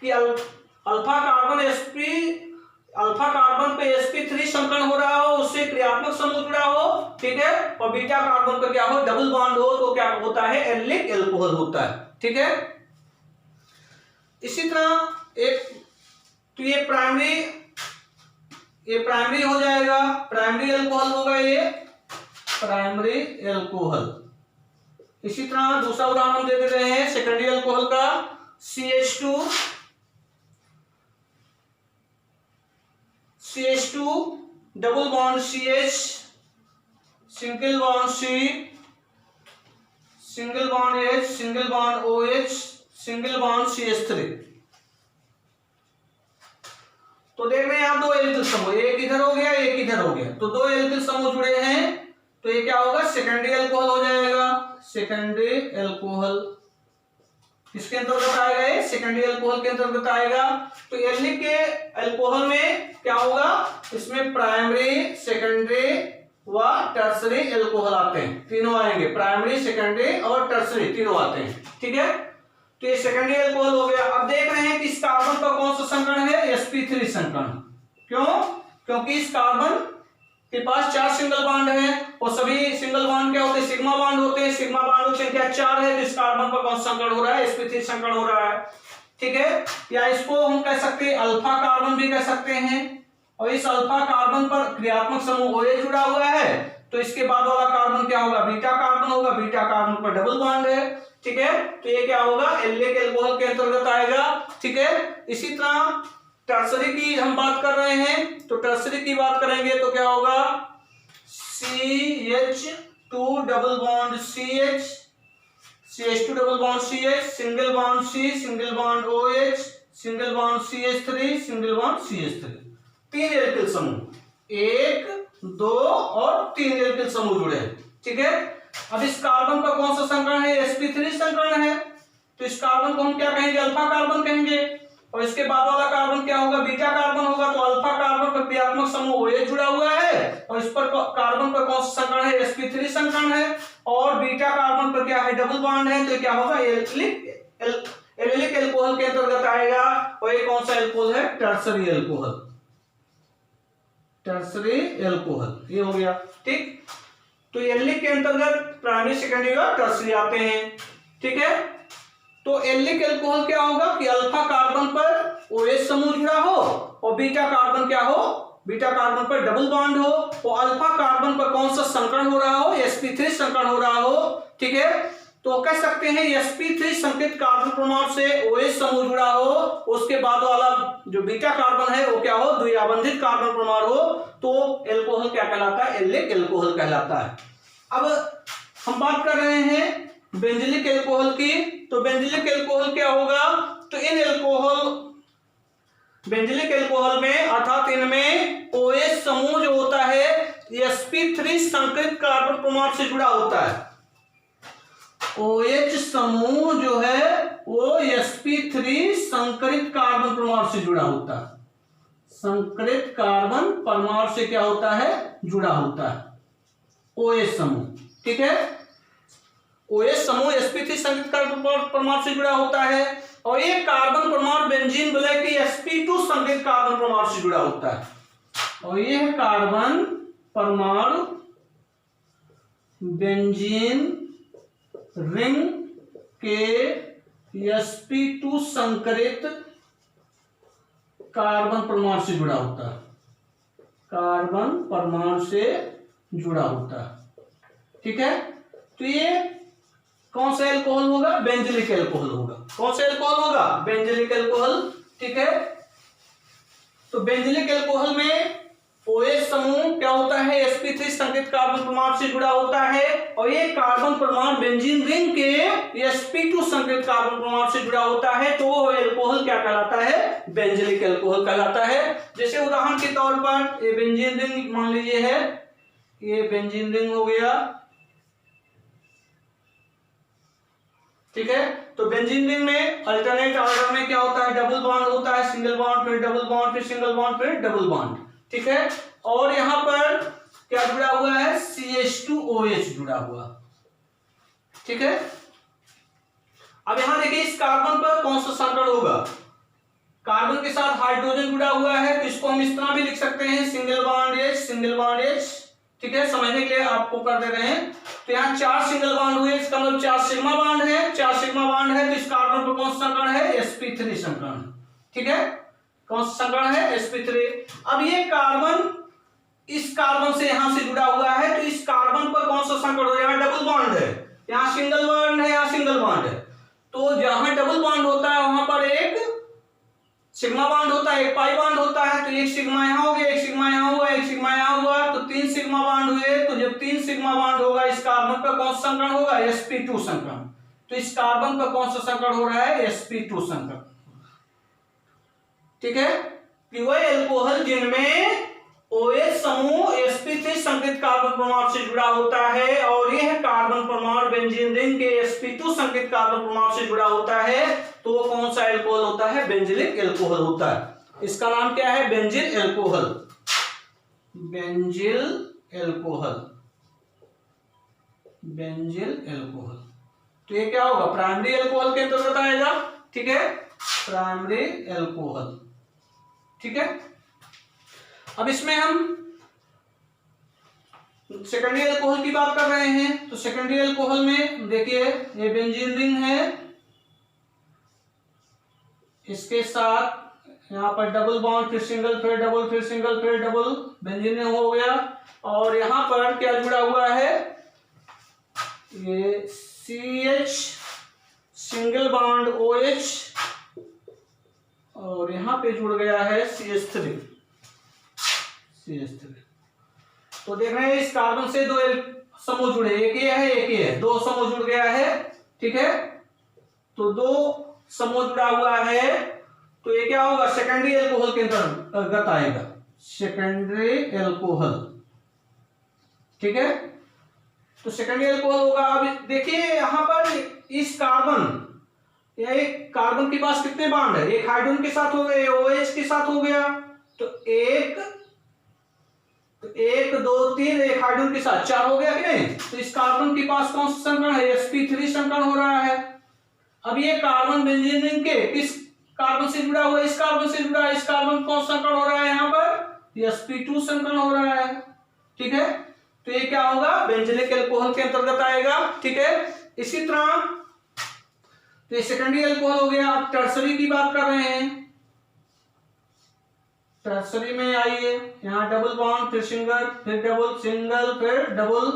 कि अल्फा कार्बन पे sp3 संकरण हो रहा हो, उससे क्रियात्मक समूह जुड़ा हो, ठीक है, और बीटा कार्बन पर क्या हो, डबल बॉन्ड हो, तो क्या होता है, एलिलिक एल्कोहल होता है, ठीक है। इसी तरह एक, तो ये प्राइमरी ये प्राइमरी हो जाएगा, प्राइमरी अल्कोहल होगा ये, प्राइमरी अल्कोहल। इसी तरह दूसरा उदाहरण हम दे दे रहे हैं सेकेंडरी अल्कोहल का, CH2 double bond CH, single bond C, single bond H, single bond OH, single bond CH3। तो देख रहे हैं आप दो एल्किल समूह, एक इधर हो गया एक इधर हो गया, तो दो एल्किल समूह जुड़े हैं, तो ये क्या होगा, सेकेंडरी अल्कोहल हो जाएगा, सेकेंडरी अल्कोहल। किसके अंतर्गत आएगा ये, सेकेंडरी अल्कोहल के अंतर्गत आएगा। तो एल्डिक के अल्कोहल में क्या होगा, इसमें प्राइमरी, सेकेंडरी व टर्सरी अल्कोहल आते हैं, तीनों आएंगे, प्राइमरी, सेकेंडरी और टर्सरी तीनों आते हैं, ठीक है। तो ये सेकेंडरी अल्कोहल हो गया। अब देख रहे हैं कि इस कार्बन का कौन सा संकरण है, sp3 संकरण। क्यों, क्योंकि इस कार्बन के पास 4 सिंगल बॉन्ड है और सभी सिंगल बॉन्ड क्या होते हैं, सिग्मा बॉन्ड होते हैं, सिग्मा बॉन्ड की संख्या 4 है, तो इस कार्बन पर कौन सा संकरण हो रहा है, sp3 संकरण हो रहा है, ठीक है। या इसको हम कह सकते हैं अल्फा कार्बन भी कह सकते हैं, और इस अल्फा कार्बन पर क्रियात्मक समूह OH जुड़ा हुआ है, तो इसके बाद वाला कार्बन क्या होगा, बीटा कार्बन होगा, बीटा कार्बन पर डबल बॉन्ड है, ठीक है। तो ये क्या होगा, एल्डिक अल्कोहल के अंतर्गत आएगा, ठीक है। इसी तरह टर्सरी की हम बात कर रहे हैं, तो टर्सरी की बात करेंगे तो क्या होगा, CH2 double bond CH, CH2 double bond CH, single bond C, single bond OH, single bond CH3, single bond CH3, 3 alkyl समूह, 1 2 और 3 एल्किल समूह जुड़े हैं, ठीक है। अब इस कार्बन का कौन सा संकरण है, sp3 संकरण है, तो इस कार्बन को हम क्या कहेंगे, अल्फा कार्बन कहेंगे, और इसके बाद वाला कार्बन क्या होगा, बीटा कार्बन होगा। तो अल्फा कार्बन पर क्रियात्मक समूह OH जुड़ा हुआ है, और इस पर कार्बन पर कौन सा संकरण है, sp3 संकरण है, और बीटा कार्बन पर क्या है, डबल बॉन्ड है, तो क्या होगा, एल्डिक अल्कोहल के अंतर्गत आएगा, और ये कौन सा अल्कोहल है, टर्सरी अल्कोहल, टर्सरी अल्कोहल, ये हो गया, ठीक। तो एल्डिक के अंतर्गत प्राइमरी, सेकेंडरी और टर्सरी आते हैं, ठीक है। तो एल्डिक अल्कोहल क्या होगा कि अल्फा कार्बन पर OH समूह जुड़ा हो, और बीटा कार्बन क्या हो, बीटा कार्बन पर डबल बॉन्ड हो, और अल्फा कार्बन पर कौन सा संकरण हो रहा हो, sp3 संकरण हो रहा हो, ठीक है। तो कह सकते हैं sp3 संकेत कार्बन परमाणु से OH समूह जुड़ा हो, उसके बाद वाला जो बीटा कार्बन है वो क्या हो, द्विआबंधित कार्बन परमाणु हो, तो अल्कोहल क्या कहलाता है, एल्डिक अल्कोहल कहलाता है। अब हम बात कर रहे हैं बेंजिलिक अल्कोहल की, तो बेंजिलिक अल्कोहल क्या होगा, तो इन अल्कोहल, बेंजिलिक अल्कोहल में अर्थात इनमें OH समूह जो होता है sp3 संकृत कार्बन परमाणु से जुड़ा होता है। OH समूह जो है वो sp3 संकरित कार्बन परमाणु से जुड़ा होता है, संकरित कार्बन परमाणु से क्या होता है, जुड़ा होता है OH समूह, ठीक है। OH समूह sp3 संकरित कार्बन परमाणु से जुड़ा होता है, और ये कार्बन परमाणु बेंजीन ब्लैक की sp2 संकरित कार्बन परमाणु से जुड़ा होता है, और यह कार्बन परमाणु बेंजीन रिंग के sp2 संकरित कार्बन परमाणु से जुड़ा होता है, कार्बन परमाणु से जुड़ा होता है, ठीक है। तो ये कौन सा अल्कोहल होगा, बेंजिलिक अल्कोहल होगा। कौन सा अल्कोहल होगा, बेंजिलिक अल्कोहल, ठीक है। तो बेंजिलिक अल्कोहल में OH समूह क्या होता है, sp3 संकेत कार्बन परमाणु से जुड़ा होता है, और ये कार्बन परमाणु बेंजीन रिंग के sp2 संकेत कार्बन परमाणु से जुड़ा होता है, तो वो अल्कोहल क्या कहलाता है, बेंजिलिक अल्कोहल कहलाता है। जैसे उदाहरण के तौर पर ये बेंजीन रिंग मान लीजिए है, ये बेंजीन रिंग हो गया, ठीक है। तो बेंजीन रिंग में अल्टरनेट ऑर्डर में क्या होता है, डबल बॉन्ड होता है, सिंगल बॉन्ड फिर डबल बॉन्ड फिर सिंगल बॉन्ड फिर डबल बॉन्ड, ठीक है। और यहां पर क्या जुड़ा हुआ है, CH2OH जुड़ा हुआ, ठीक है। अब यहां देखिए इस कार्बन पर कौन सा संकरण होगा, कार्बन के साथ हाइड्रोजन जुड़ा हुआ है, तो इसको हम इस तरह भी लिख सकते हैं, single bond H, single bond H, ठीक है। समझने के लिए आपको कर दे रहे हैं, तो यहाँ 4 सिंगल बॉन्ड हुए, इसका मतलब 4 सिग्मा बॉन्ड है, 4 सिग्मा बॉन्ड है, तो इस कार्बन पर कौन सा संकरण है, sp3 संकरण, ठीक है। कौन सा संकरण है, sp3। अब ये कार्बन इस कार्बन से यहां से जुड़ा हुआ है, तो इस कार्बन पर कौन सा संकरण हो, यहाँ डबल बॉन्ड है, यहाँ सिंगल बॉन्ड है, यहाँ सिंगल बॉन्ड है। तो जहां डबल बॉन्ड होता है वहां पर एक सिग्मा बॉन्ड होता है, एक पाई बॉन्ड होता है। तो एक सिग्मा यहाँ हो गया, एक सिग्मा यहाँ हुआ, एक सिग्मा यहाँ हुआ, तो 3 सिग्मा बॉन्ड हुए। तो जब 3 सिग्मा बॉन्ड होगा इस कार्बन पर कौन सा संकरण होगा, sp2 संकरण। तो इस कार्बन पर कौन सा संकरण हो रहा है, sp2 संकरण। ठीक है, कि वह एल्कोहल जिनमें OH समूह sp3 संकेत कार्बन परमाणु से जुड़ा होता है, और यह कार्बन परमाणु बेंजीन रिंग के sp2 संकेत कार्बन परमाणु से जुड़ा होता है, तो वो कौन सा एल्कोहल होता है, बेंजिलिक एल्कोहल होता है। इसका नाम क्या है, benzyl alcohol, benzyl alcohol, benzyl alcohol. तो ये क्या होगा, प्राइमरी एल्कोहल के अंतर्गत आएगा। ठीक है, प्राइमरी एल्कोहल। ठीक है, अब इसमें हम सेकेंडरी अल्कोहल की बात कर रहे हैं। तो सेकेंडरी अल्कोहल में देखिए, ये बेंजीन रिंग है, इसके साथ यहाँ पर डबल बॉन्ड, फिर सिंगल, फिर डबल, फिर सिंगल, फिर डबल, बेंजीन रिंग हो गया। और यहाँ पर क्या जुड़ा हुआ है, ये CH सिंगल बॉन्ड OH, और यहाँ पे जुड़ गया है CH3। तो देख रहे हैं इस कार्बन से 2 समूह जुड़े, एक ये है, एक ये है, 2 समूह जुड़ गया है। ठीक है, तो 2 समूह जुड़ा हुआ है, तो ये क्या होगा, सेकेंडरी एल्कोहल के अंतर्गत आएगा, सेकेंडरी एल्कोहल। ठीक है, तो सेकेंडरी एल्कोहल होगा। अब देखिए यहाँ पर इस कार्बन, एक कार्बन के पास कितने बॉन्ड है, एक हाइड्रोजन के साथ हो गए, OH के साथ हो गया, तो 1 2 3, एक हाइड्रोजन के साथ 4 हो गया कि नहीं। तो इस कार्बन के पास कौन सा संकरण है, sp3 संकरण हो रहा है। अब ये कार्बन बेंजीन रिंग के किस कार्बन से जुड़ा हुआ है, इस कार्बन से जुड़ा है। इस कार्बन कौन सा संकरण हो रहा है, यहाँ पर sp2 संकरण हो रहा है। ठीक है, तो ये क्या होगा, बेंजिलिक एल्कोहल के अंतर्गत आएगा। ठीक है, इसी तरह तो ये सेकेंडरी एल्कोहल हो गया। अब टर्सरी की बात कर रहे हैं। टर्सरी में आइए, यहाँ डबल बॉन्ड, फिर सिंगल, फिर डबल, सिंगल, फिर डबल,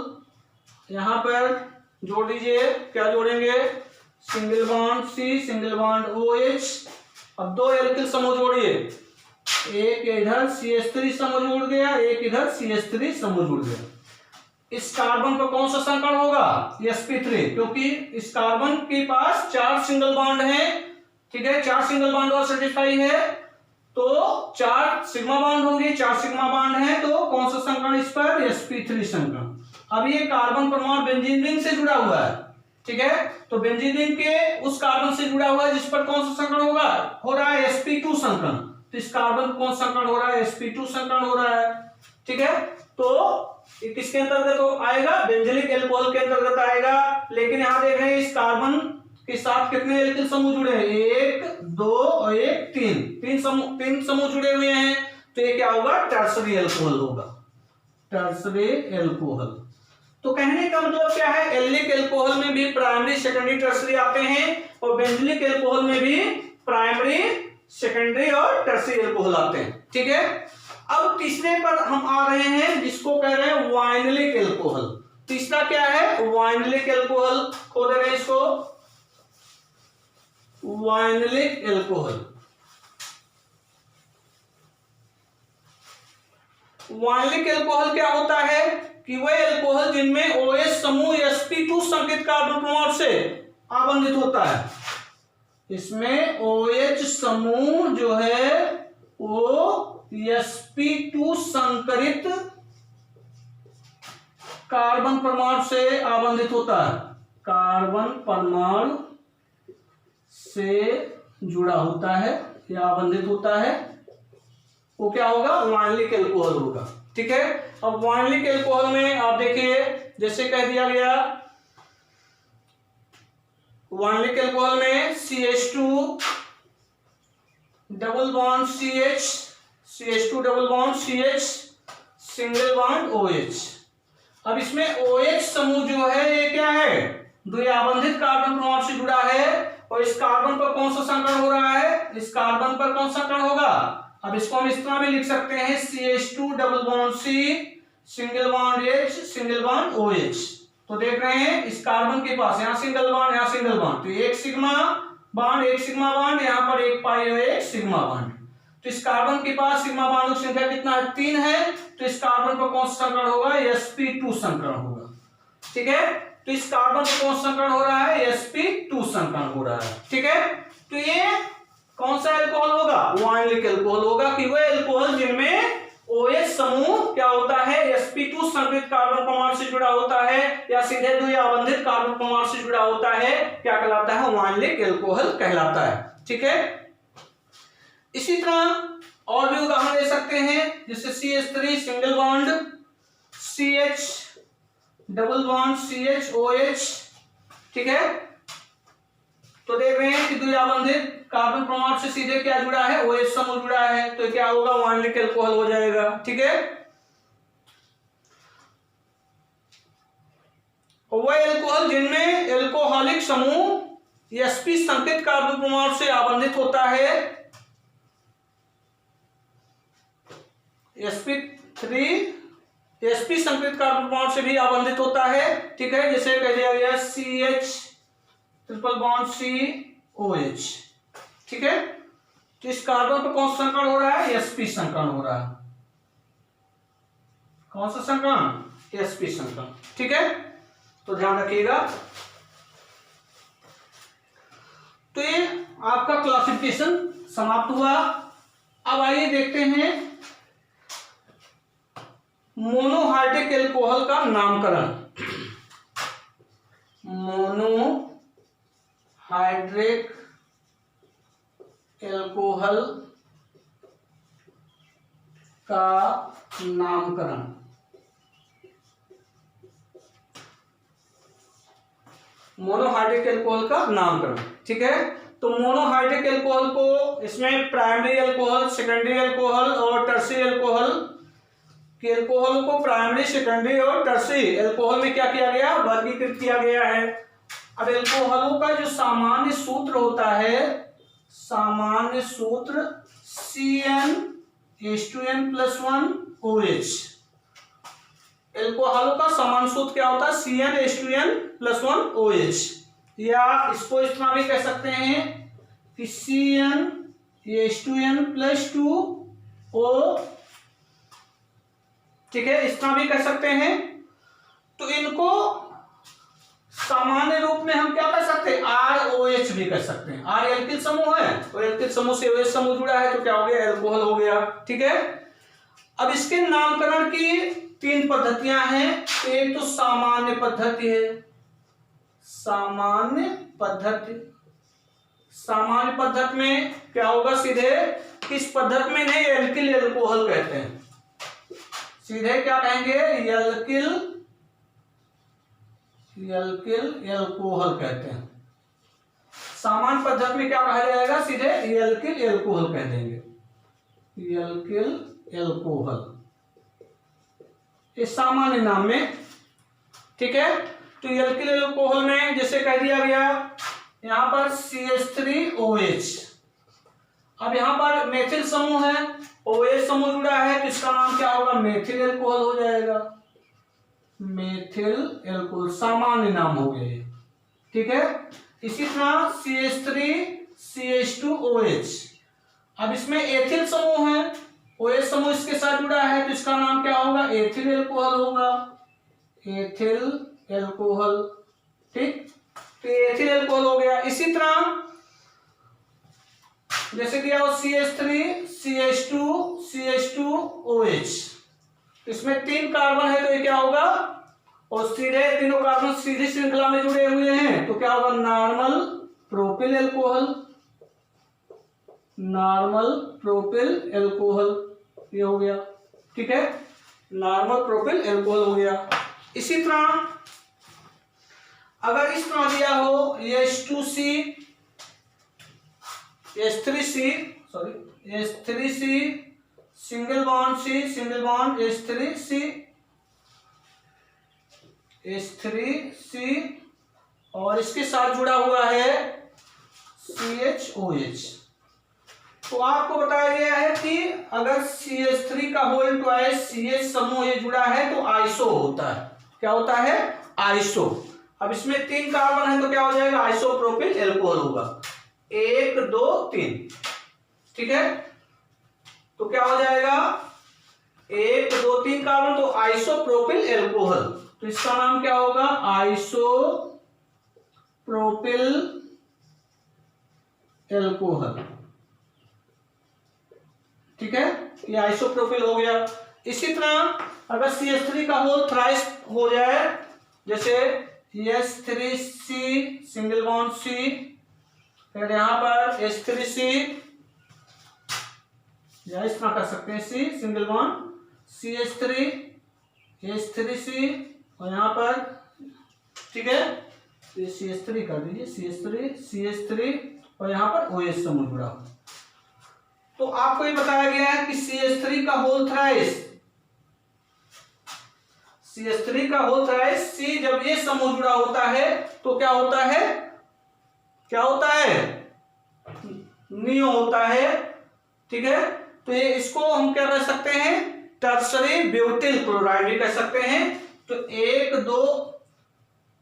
यहाँ पर जोड़ दीजिए, क्या जोड़ेंगे, single bond C, single bond OH। अब 2 एल्किल समूह जोड़िए, एक इधर CH3 समूह जुड़ गया, एक इधर CH3 समूह जुड़ गया। इस कार्बन पर कौन सा संकरण होगा, sp3, क्योंकि इस कार्बन के पास 4 सिंगल बॉन्ड हैं। ठीक है, 4 सिंगल बॉन्ड और सेटिस्फाई है, तो 4 सिग्मा बॉन्ड होंगे, 4 सिग्मा बॉन्ड है, तो कौन सा संकरण इस पर, sp3 संकरण। अब ये कार्बन परमाणु बेंजीन रिंग से जुड़ा हुआ है। ठीक है, तो बेंजीन रिंग के उस कार्बन से जुड़ा हुआ है जिस पर कौन सा संकरण होगा, हो रहा है sp2 संकरण। तो इस कार्बन कौन सा संकरण हो रहा है, sp2 संकरण हो रहा है। ठीक है, तो किसके अंतर्गत आएगा, बेंजिलिक एल्कोहल के अंतर्गत आएगा। लेकिन यहां देख रहे हैं इस कार्बन के साथ कितने एल्किल समूह जुड़े हैं, 1 2 और 1 3 3 समूह जुड़े हुए हैं। तो ये क्या होगा, टर्सरी एल्कोहल होगा, टर्सरी एल्कोहल। तो कहने का मतलब क्या है, एल्लिक एल्कोहल में भी प्राइमरी, सेकेंडरी, टर्सरी आते हैं, और बेंजिलिक एल्कोहल में भी प्राइमरी, सेकेंडरी और टर्सरी एल्कोहल आते हैं। ठीक है, अब तीसरे पर हम आ रहे हैं जिसको कह रहे हैं वाइनलिक एल्कोहल। तीसरा क्या है, वाइनलिक एल्कोहल, खोल रहे हैं इसको, वाइनलिक एल्कोहल। वाइनलिक एल्कोहल क्या होता है कि वह एल्कोहल जिनमें OH समूह sp2 संकेत कार्बन परमाणु से आबंधित होता है। इसमें OH समूह जो है वो sp2 संकरित कार्बन परमाणु से आबंधित होता है, कार्बन परमाणु से जुड़ा होता है या आबंधित होता है, वो क्या होगा, वाइनलिक एल्कोहल होगा। ठीक है, अब वाइनलिक एल्कोहल में आप देखिए, जैसे कह दिया गया, वाइनलिक एल्कोहल में CH2 double bond CH, CH2 double bond CH, single bond OH। अब इसमें OH समूह जो है ये क्या है, द्विआबंधित कार्बन परमाणु से जुड़ा है, और इस कार्बन पर कौन सा संकरण हो रहा है, इस कार्बन पर कौन सा संकरण होगा? अब इसको हम इस तरह भी लिख सकते हैं CH2 double bond C single bond H single bond OH। तो देख रहे हैं इस कार्बन के पास यहाँ सिंगल बॉन्ड यहाँ सिंगल बॉन्ड, तो एक सिग्मा बॉन्ड यहाँ पर एक पाई और एक सिग्मा बॉन्ड। तो इस कार्बन के पास सिग्मा बॉन्ड की संख्या कितना है? 3 है। तो इस कार्बन पर कौन सा संकरण होगा? sp2 संकरण होगा। ठीक है, तो इस कार्बन पर कौन सा संकरण हो रहा है? sp2 संकरण हो रहा है। ठीक है, तो ये कौन सा एल्कोहल होगा? वाइनलिक एल्कोहल होगा कि वह एल्कोहल जिनमें OH समूह क्या होता है? sp2 संकरित कार्बन परमाणु से जुड़ा होता है या सीधे द्विआबंधित कार्बन परमाणु से जुड़ा होता है, क्या कहलाता है? वाइनलिक एल्कोहल कहलाता है। ठीक है, इसी तरह और भी उदाहरण ले सकते हैं, जैसे CH3 single bond CH double bond CH OH। ठीक है, तो देख रहे हैं कि द्विआबंधित कार्बन परमाणु से सीधे क्या जुड़ा है? OH समूह जुड़ा है, तो क्या होगा? वाइनलिक एल्कोहल हो जाएगा। ठीक है, वह एल्कोहल जिनमें एल्कोहलिक समूह sp संकेत कार्बन परमाणु से आबंधित होता है, sp संकेत कार्बन परमाणु से भी आबंधित होता है। ठीक है, जैसे कह दिया गया CH ट्रिपल बॉन्ड COH। ठीक है, तो इस कार्बन पर कौन सा संकरण हो रहा है? sp संकरण हो रहा है। कौन सा संकरण? sp संकरण। ठीक है, तो ध्यान रखिएगा। तो ये आपका क्लासिफिकेशन समाप्त हुआ। अब आइए देखते हैं मोनोहाइड्रिक एल्कोहल का नामकरण। मोनोहाइड्रिक एल्कोहल का नामकरण। मोनोहाइड्रिक एल्कोहल का नामकरण। ठीक है, तो मोनोहाइड्रिक एल्कोहल को इसमें प्राइमरी एल्कोहल, सेकेंडरी एल्कोहल और टर्शियरी एल्कोहल के एल्कोहल को प्राइमरी, सेकेंडरी और टर्शियरी एल्कोहल में क्या किया गया? वर्गीकृत किया गया है। अब एल्कोहलों का जो सामान्य सूत्र होता है, सामान्य सूत्र CnH2n+1OH। एल्कोहलों का सामान्य सूत्र क्या होता है? CnH2n+1OH, या इसको इस तरह भी कह सकते हैं कि CnH2n+2O। ठीक है, इस तरह भी कह सकते हैं। तो इनको सामान्य रूप में हम क्या कर सकते हैं? ROH भी कर सकते हैं। R एल्किल समूह है, तो एल्किल समूह से OH समूह जुड़ा है, तो क्या हो गया? एल्कोहल हो गया। ठीक है, अब इसके नामकरण की 3 पद्धतियां हैं। एक तो सामान्य पद्धति है, सामान्य पद्धति। सामान्य पद्धति में क्या होगा? सीधे इस पद्धति में नहीं, एल्किल एल्कोहल कहते हैं। सीधे क्या कहेंगे? एल्किल एल्कोहल कहते हैं। सामान्य पद्धति में क्या कहा जाएगा? सीधे एल्किल एल्कोहल कह देंगे, एल्किल एल्कोहल, इस सामान्य नाम में। ठीक है, तो एल्किल एल्कोहल में जैसे कह दिया गया यहां पर CH3OH। अब यहां पर मेथिल समूह है, OH समूह जुड़ा है, तो इसका नाम क्या होगा? मेथिल एल्कोहल हो जाएगा। मेथिल एल्कोहल सामान्य नाम हो गए। ठीक है, इसी तरह CH3CH2OH। अब इसमें एथिल समूह है, OH समूह इसके साथ जुड़ा है, तो इसका नाम क्या होगा? एथिल एल्कोहल होगा, एथिल एल्कोहल। ठीक, तो एथिल एल्कोहल हो गया। इसी तरह जैसे कि CH3CH2CH2OH, इसमें 3 कार्बन है, तो ये क्या होगा? और सीधे तीनों कार्बन सीधी श्रृंखला में जुड़े हुए हैं, तो क्या होगा? Normal propyl alcohol, normal propyl alcohol, ये हो गया। ठीक है, नॉर्मल प्रोपिल एल्कोहल हो गया। इसी तरह अगर इस तरह दिया हो H3C single bond C single bond H3C और इसके साथ जुड़ा हुआ है CHOH। तो आपको बताया गया है कि अगर CH3 का होल ट्वाइस CH समूह ये जुड़ा है तो आइसो होता है। क्या होता है? आइसो। अब इसमें 3 कार्बन है तो क्या हो जाएगा? आइसोप्रोपिल एल्कोहल होगा। 1 2 3, ठीक है। तो क्या हो जाएगा? 1 2 3 कार्बन तो आइसोप्रोपिल एल्कोहल। तो इसका नाम क्या होगा? आइसोप्रोपिल एल्कोहल, ठीक है। ये आइसोप्रोपिल हो गया। इसी तरह अगर CH3 का होल थ्राइस हो जाए, जैसे S3C सिंगल बॉन्ड C, फिर यहां पर H3C, या इस तरह कर सकते हैं C single bond CH3 H3C और यहां पर, ठीक है, तो ये CH3 कर दीजिए, CH3 CH3 और यहां पर OH समूह जुड़ा। तो आपको ये बताया गया है कि CH3 का होल थ्राइस, CH3 का होल थ्राइस C जब ये समूह जुड़ा होता है तो क्या होता है? क्या होता है? नियो होता है, ठीक है। तो ये इसको हम क्या कह सकते हैं? टर्सरी ब्यूटिल क्लोराइड भी कह सकते हैं। तो 1 2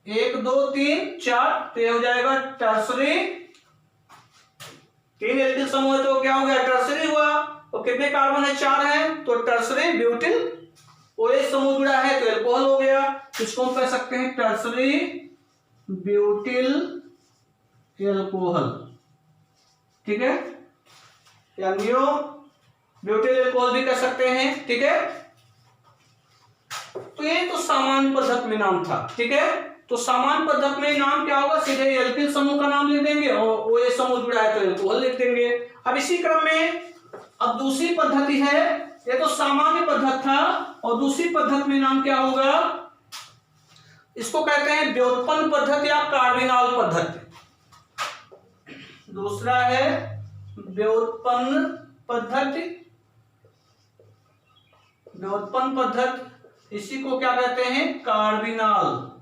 3 4, तो ये हो जाएगा टर्सरी। 3 एल्किल समूह है तो क्या हो गया? टर्सरी हुआ। और कितने कार्बन है? 4 है, तो टर्सरी ब्यूटिल। OH समूह जुड़ा है तो एल्कोहल हो गया। इसको हम कह सकते हैं टर्सरी ब्यूटिल एल्कोहल, ठीक है, या नियो ब्यूटिल एल्कोहल भी कह सकते हैं, ठीक है। तो ये तो सामान्य पद्धति में नाम था, ठीक है। तो सामान्य पद्धति में नाम क्या होगा? सीधे एल्किल समूह का नाम लिख देंगे और OH समूह जुड़ा है तो एल्कोहल लिख देंगे। अब इसी क्रम में अब दूसरी पद्धति है, ये तो सामान्य पद्धति था, और दूसरी पद्धति में नाम क्या होगा? इसको कहते हैं व्युत्पन्न पद्धति या कार्डिनल पद्धति। दूसरा है व्युत्पन्न पद्धति। व्युत्पन्न पद्धति, इसी को क्या कहते हैं? कार्डिनल,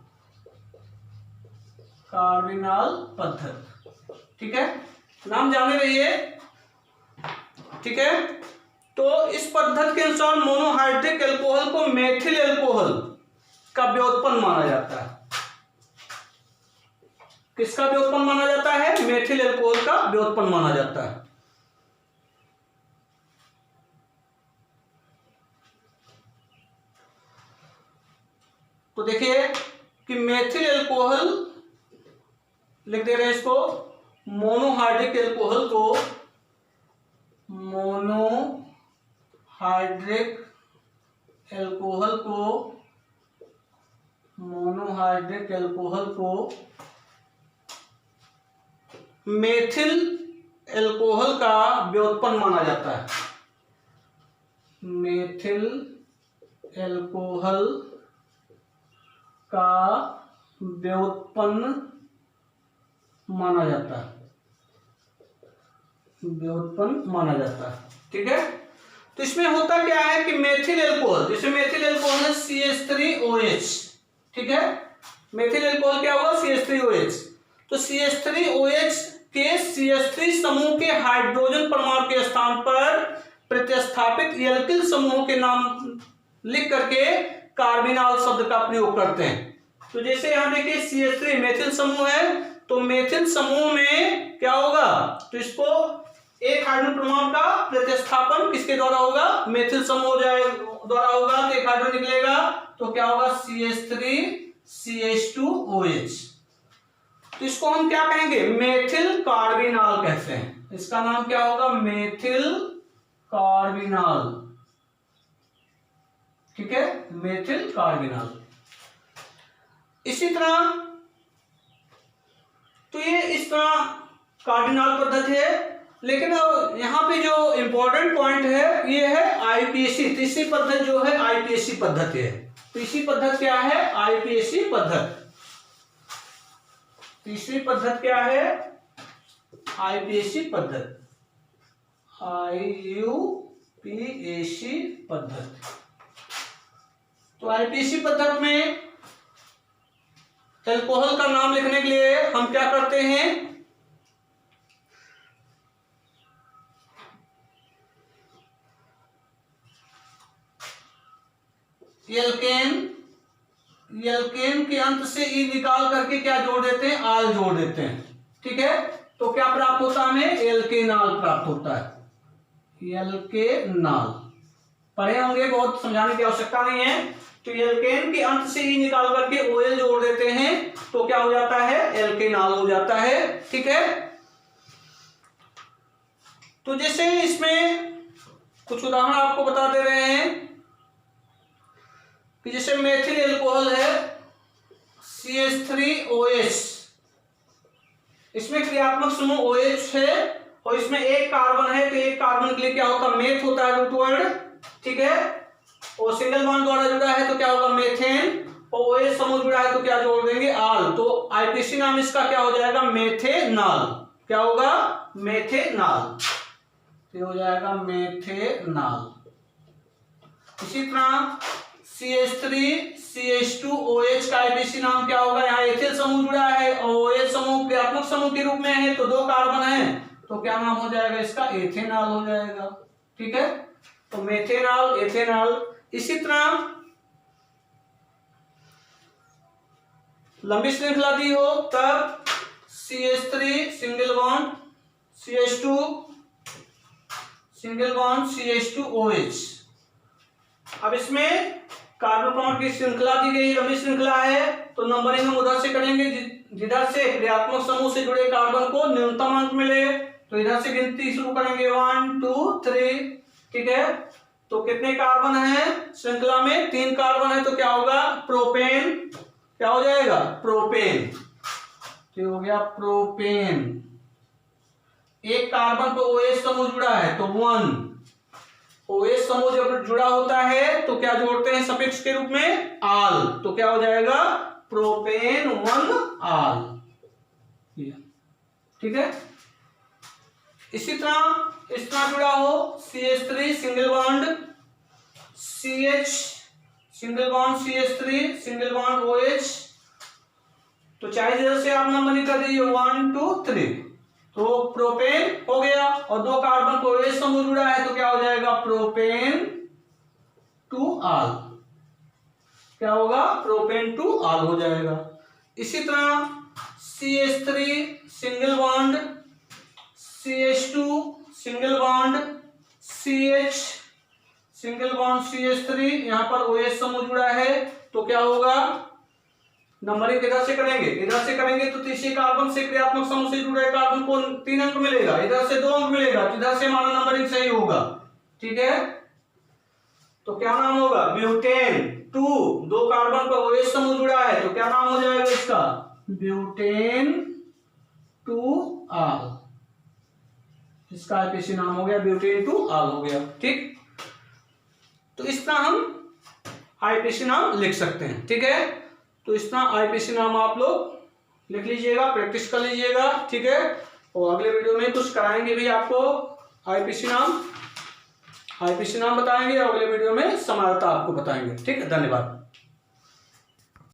कार्डिनल पद्धति, ठीक है। नाम जाने रहिए, ठीक है। तो इस पद्धति के अनुसार मोनोहाइड्रिक एल्कोहल को मेथिल एल्कोहल का व्युत्पन्न माना जाता है। किसका व्युत्पन्न माना जाता है? मेथिल एल्कोहल का व्युत्पन्न माना जाता है। तो देखिए कि मेथिल एल्कोहल लिख दे रहे हैं इसको, मोनोहाइड्रिक एल्कोहल को, मोनोहाइड्रिक एल्कोहल को, मोनोहाइड्रिक एल्कोहल को मेथिल एल्कोहल का व्युत्पन्न माना जाता है। मेथिल एल्कोहल का व्युत्पन्न माना जाता है, व्युत्पन्न माना जाता है, ठीक है। तो इसमें होता क्या है कि मेथिल एल्कोहल, जैसे मेथिल एल्कोहल है CH3OH, ठीक है। मेथिल एल्कोहल क्या होगा? CH3OH। तो CH3OH के CH3 समूह के हाइड्रोजन परमाणु के स्थान पर प्रतिस्थापित एल्किल समूह के नाम लिख करके कार्बिनॉल शब्द का प्रयोग करते हैं। तो जैसे यहां देखिए CH3 मेथिल समूह है, तो मेथिल समूह में क्या होगा? तो इसको एक हाइड्रोजन परमाणु का प्रतिस्थापन किसके द्वारा होगा? मेथिल समूह द्वारा होगा। तो एक हाइड्रोजन निकलेगा तो क्या होगा? CH3CH2OH। तो इसको हम क्या कहेंगे? मेथिल कार्बिनॉल कहते हैं। इसका नाम क्या होगा? मेथिल कार्बिनॉल, ठीक है, मेथिल कार्बिनॉल। इसी तरह तो ये इस तरह कार्डिनल पद्धति है। लेकिन अब यहां पे जो इंपॉर्टेंट पॉइंट है ये है आईपीएसी। तीसरी पद्धति जो है आईपीएसी पद्धति है। तीसरी पद्धति क्या है? आईपीएसी पद्धति। तीसरी पद्धति क्या है? आईपीएसी पद्धति, आईयूपीएसी पद्धति। तो आईपीएसी पद्धति में एल्कोहल का नाम लिखने के लिए हम क्या करते हैं? एल्केन के अंत से ई निकाल करके क्या जोड़ देते हैं, आल जोड़ देते हैं। ठीक है, तो क्या प्राप्त होता है हमें, एल्केनाल प्राप्त होता है, एल्केनाल। पढ़े होंगे, बहुत समझाने की आवश्यकता नहीं है। तो एल्केन के अंत से ई निकाल करके OL जोड़ देते हैं तो क्या हो जाता है, एल्केनाल हो जाता है। ठीक है, तो जैसे इसमें कुछ उदाहरण आपको बता दे रहे हैं कि जैसे मेथिल एल्कोहल है CH3OH, इसमें क्रियात्मक समूह OH है और इसमें एक कार्बन है, तो एक कार्बन के लिए क्या होता है, मेथ होता है रूट वर्ड। ठीक है, और सिंगल बॉन्ड द्वारा जुड़ा है तो क्या होगा, मेथेन, और OH समूह जुड़ा है तो क्या जोड़ देंगे, आल। तो आईपीसी नाम इसका क्या हो जाएगा, मेथेनॉल। क्या होगा, मेथेनॉल, हो जाएगा मेथेनॉल। इसी तरह CH3CH2OH का आईपीसी नाम क्या होगा, यहाँ एथिल समूह जुड़ा है और OH समूह क्रियात्मक समूह के रूप में है तो दो कार्बन है तो क्या नाम हो जाएगा इसका, एथेनॉल हो जाएगा। ठीक है, तो मेथेनॉल, एथेनॉल। इसी तरह लंबी श्रृंखला दी हो तब CH3 single bond CH2 single bond CH2OH। अब इसमें कार्बन परमाणु की श्रृंखला दी गई, लंबी श्रृंखला है तो नंबरिंग हम उधर से करेंगे जिधर से क्रियात्मक समूह से जुड़े कार्बन को न्यूनतम अंक मिले, तो इधर से गिनती शुरू करेंगे 1 2 3। ठीक है, तो कितने कार्बन है श्रृंखला में, 3 कार्बन है तो क्या होगा, प्रोपेन। क्या हो जाएगा, प्रोपेन। तो हो गया प्रोपेन। एक कार्बन पर OH समूह जुड़ा है तो 1, OH समूह जब जुड़ा होता है तो क्या जोड़ते हैं सफिक्स के रूप में, आल, तो क्या हो जाएगा, प्रोपेन 1 आल। ठीक है, इसी तरह इस तरह जुड़ा हो CH3 single bond CH single bond CH3 single bond OH, तो चाहे इधर से आप नंबरिंग कर दीजिए 1 2 3, तो प्रोपेन हो गया और दो कार्बन को OH समूह जुड़ा है तो क्या हो जाएगा, प्रोपेन 2 आल। क्या होगा, प्रोपेन 2 आल हो जाएगा। इसी तरह CH3 single bond CH2 single bond CH single bond CH3, यहां पर OH समूह जुड़ा है तो क्या होगा, नंबरिंग इधर से करेंगे तो तीसरे कार्बन से क्रियात्मक समूह से जुड़े कार्बन को 3 अंक मिलेगा, इधर से 2 अंक मिलेगा, तो इधर से हमारा नंबरिंग सही होगा। ठीक है, तो क्या नाम होगा, ब्यूटेन 2, दो कार्बन पर OH समूह जुड़ा है तो क्या नाम हो जाएगा इसका, ब्यूटेन 2 आल। इसका आईपीसी नाम हो गया ब्यूटेन 2 आल हो गया। ठीक, तो इस तरह हम आईपीसी नाम लिख सकते हैं। ठीक है, तो इस तरह आईपीसी नाम आप लोग लिख लीजिएगा, प्रैक्टिस कर लीजिएगा। ठीक है, और अगले वीडियो में कुछ कराएंगे भी आपको, आईपीसी नाम बताएंगे, अगले वीडियो में समानता आपको बताएंगे। ठीक है, धन्यवाद।